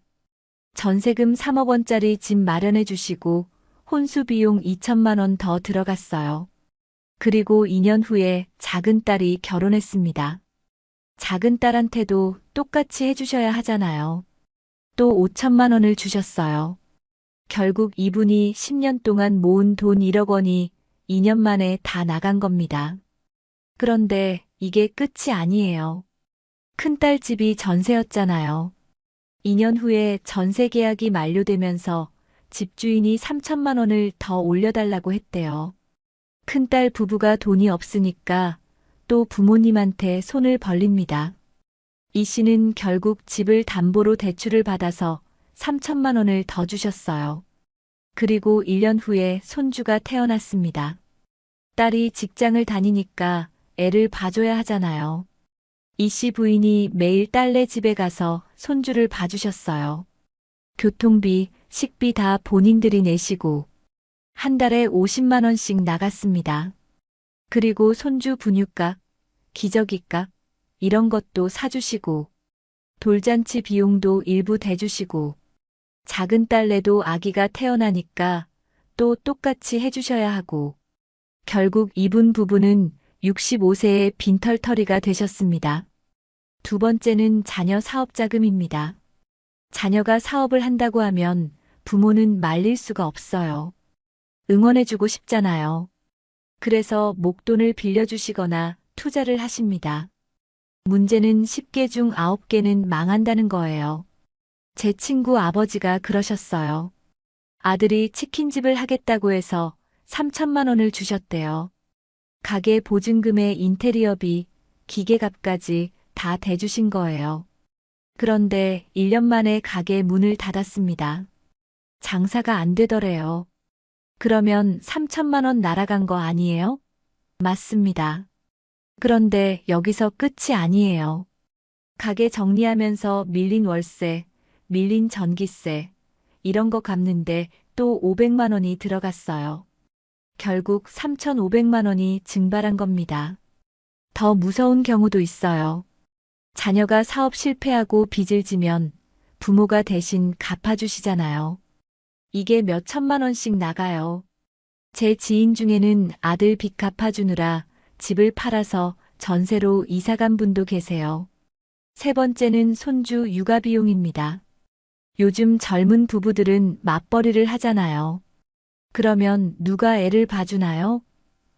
전세금 3억 원짜리 집 마련해 주시고 혼수 비용 2천만 원 더 들어갔어요. 그리고 2년 후에 작은 딸이 결혼했습니다. 작은 딸한테도 똑같이 해주셔야 하잖아요. 또 5천만 원을 주셨어요. 결국 이분이 10년 동안 모은 돈 1억 원이 2년 만에 다 나간 겁니다. 그런데 이게 끝이 아니에요. 큰딸 집이 전세였잖아요. 2년 후에 전세 계약이 만료되면서 집주인이 3천만 원을 더 올려달라고 했대요. 큰딸 부부가 돈이 없으니까 또 부모님한테 손을 벌립니다. 이 씨는 결국 집을 담보로 대출을 받아서 3천만 원을 더 주셨어요. 그리고 1년 후에 손주가 태어났습니다. 딸이 직장을 다니니까 애를 봐줘야 하잖아요. 이 씨 부인이 매일 딸네 집에 가서 손주를 봐주셨어요. 교통비, 식비 다 본인들이 내시고 한 달에 50만 원씩 나갔습니다. 그리고 손주 분유값, 기저귀값 이런 것도 사주시고 돌잔치 비용도 일부 대주시고 작은 딸내도 아기가 태어나니까 또 똑같이 해주셔야 하고 결국 이분 부부는 65세에 빈털터리가 되셨습니다. 두 번째는 자녀 사업 자금입니다. 자녀가 사업을 한다고 하면 부모는 말릴 수가 없어요. 응원해주고 싶잖아요. 그래서 목돈을 빌려주시거나 투자를 하십니다. 문제는 10개 중 9개는 망한다는 거예요. 제 친구 아버지가 그러셨어요. 아들이 치킨집을 하겠다고 해서 3천만 원을 주셨대요. 가게 보증금에 인테리어비, 기계값까지 다 대주신 거예요. 그런데 1년 만에 가게 문을 닫았습니다. 장사가 안 되더래요. 그러면 3천만 원 날아간 거 아니에요? 맞습니다. 그런데 여기서 끝이 아니에요. 가게 정리하면서 밀린 월세, 밀린 전기세, 이런 거 갚는데 또 500만 원이 들어갔어요. 결국 3,500만 원이 증발한 겁니다. 더 무서운 경우도 있어요. 자녀가 사업 실패하고 빚을 지면 부모가 대신 갚아주시잖아요. 이게 몇 천만 원씩 나가요. 제 지인 중에는 아들 빚 갚아주느라 집을 팔아서 전세로 이사간 분도 계세요. 세 번째는 손주 육아 비용입니다. 요즘 젊은 부부들은 맞벌이를 하잖아요. 그러면 누가 애를 봐주나요?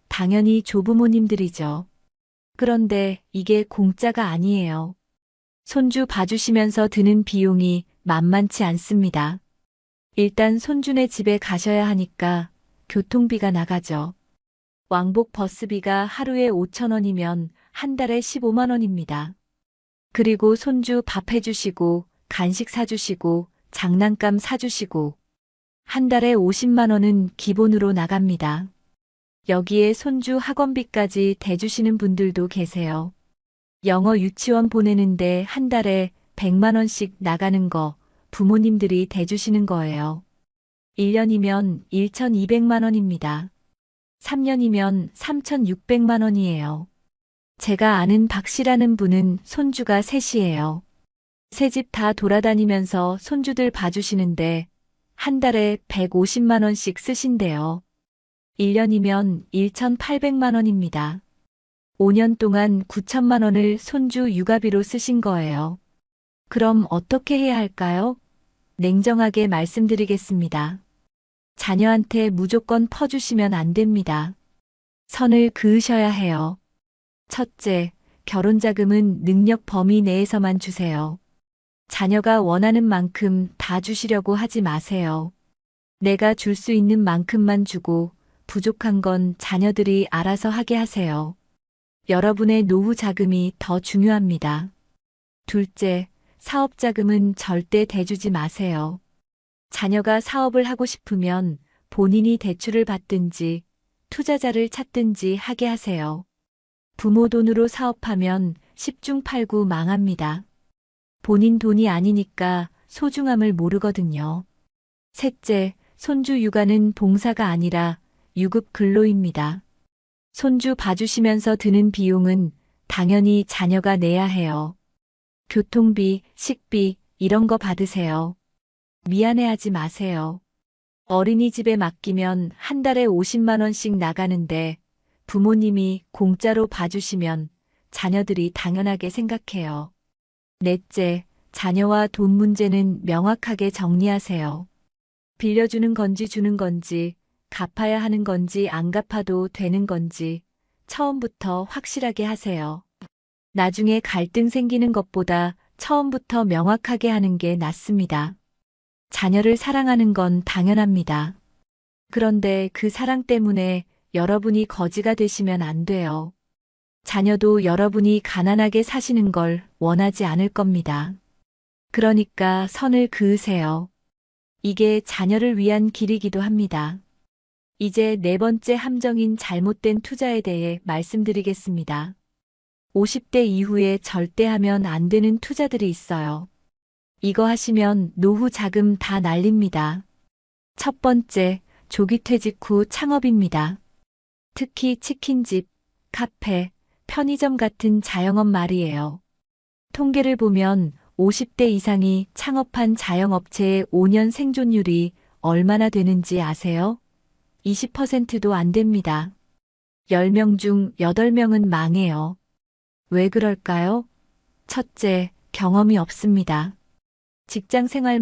당연히 조부모님들이죠. 그런데 이게 공짜가 아니에요. 손주 봐주시면서 드는 비용이 만만치 않습니다. 일단 손주네 집에 가셔야 하니까 교통비가 나가죠. 왕복 버스비가 하루에 5천 원이면 한 달에 15만 원입니다. 그리고 손주 밥 해주시고 간식 사주시고 장난감 사주시고 한 달에 50만 원은 기본으로 나갑니다. 여기에 손주 학원비까지 대주시는 분들도 계세요. 영어 유치원 보내는데 한 달에 100만 원씩 나가는 거 부모님들이 대주시는 거예요. 1년이면 1,200만 원입니다. 3년이면 3,600만 원이에요. 제가 아는 박 씨라는 분은 손주가 셋이에요. 새 집 다 돌아다니면서 손주들 봐주시는데 한 달에 150만 원씩 쓰신대요. 1년이면 1,800만 원입니다. 5년 동안 9천만 원을 손주 육아비로 쓰신 거예요. 그럼 어떻게 해야 할까요? 냉정하게 말씀드리겠습니다. 자녀한테 무조건 퍼주시면 안 됩니다. 선을 그으셔야 해요. 첫째, 결혼자금은 능력 범위 내에서만 주세요. 자녀가 원하는 만큼 다 주시려고 하지 마세요. 내가 줄 수 있는 만큼만 주고 부족한 건 자녀들이 알아서 하게 하세요. 여러분의 노후 자금이 더 중요합니다. 둘째, 사업 자금은 절대 대주지 마세요. 자녀가 사업을 하고 싶으면 본인이 대출을 받든지 투자자를 찾든지 하게 하세요. 부모 돈으로 사업하면 10중 8구 망합니다. 본인 돈이 아니니까 소중함을 모르거든요. 셋째, 손주 육아는 봉사가 아니라 유급 근로입니다. 손주 봐주시면서 드는 비용은 당연히 자녀가 내야 해요. 교통비, 식비, 이런 거 받으세요. 미안해하지 마세요. 어린이집에 맡기면 한 달에 50만 원씩 나가는데 부모님이 공짜로 봐주시면 자녀들이 당연하게 생각해요. 넷째, 자녀와 돈 문제는 명확하게 정리하세요. 빌려주는 건지 주는 건지, 갚아야 하는 건지 안 갚아도 되는 건지 처음부터 확실하게 하세요. 나중에 갈등 생기는 것보다 처음부터 명확하게 하는 게 낫습니다. 자녀를 사랑하는 건 당연합니다. 그런데 그 사랑 때문에 여러분이 거지가 되시면 안 돼요. 자녀도 여러분이 가난하게 사시는 걸 원하지 않을 겁니다. 그러니까 선을 그으세요. 이게 자녀를 위한 길이기도 합니다. 이제 네 번째 함정인 잘못된 투자에 대해 말씀드리겠습니다. 50대 이후에 절대 하면 안 되는 투자들이 있어요. 이거 하시면 노후 자금 다 날립니다. 첫 번째, 조기 퇴직 후 창업입니다. 특히 치킨집, 카페, 편의점 같은 자영업 말이에요. 통계를 보면 50대 이상이 창업한 자영업체의 5년 생존율이 얼마나 되는지 아세요? 20%도 안 됩니다. 10명 중 8명은 망해요. 왜 그럴까요? 첫째, 경험이 없습니다. 직장 생활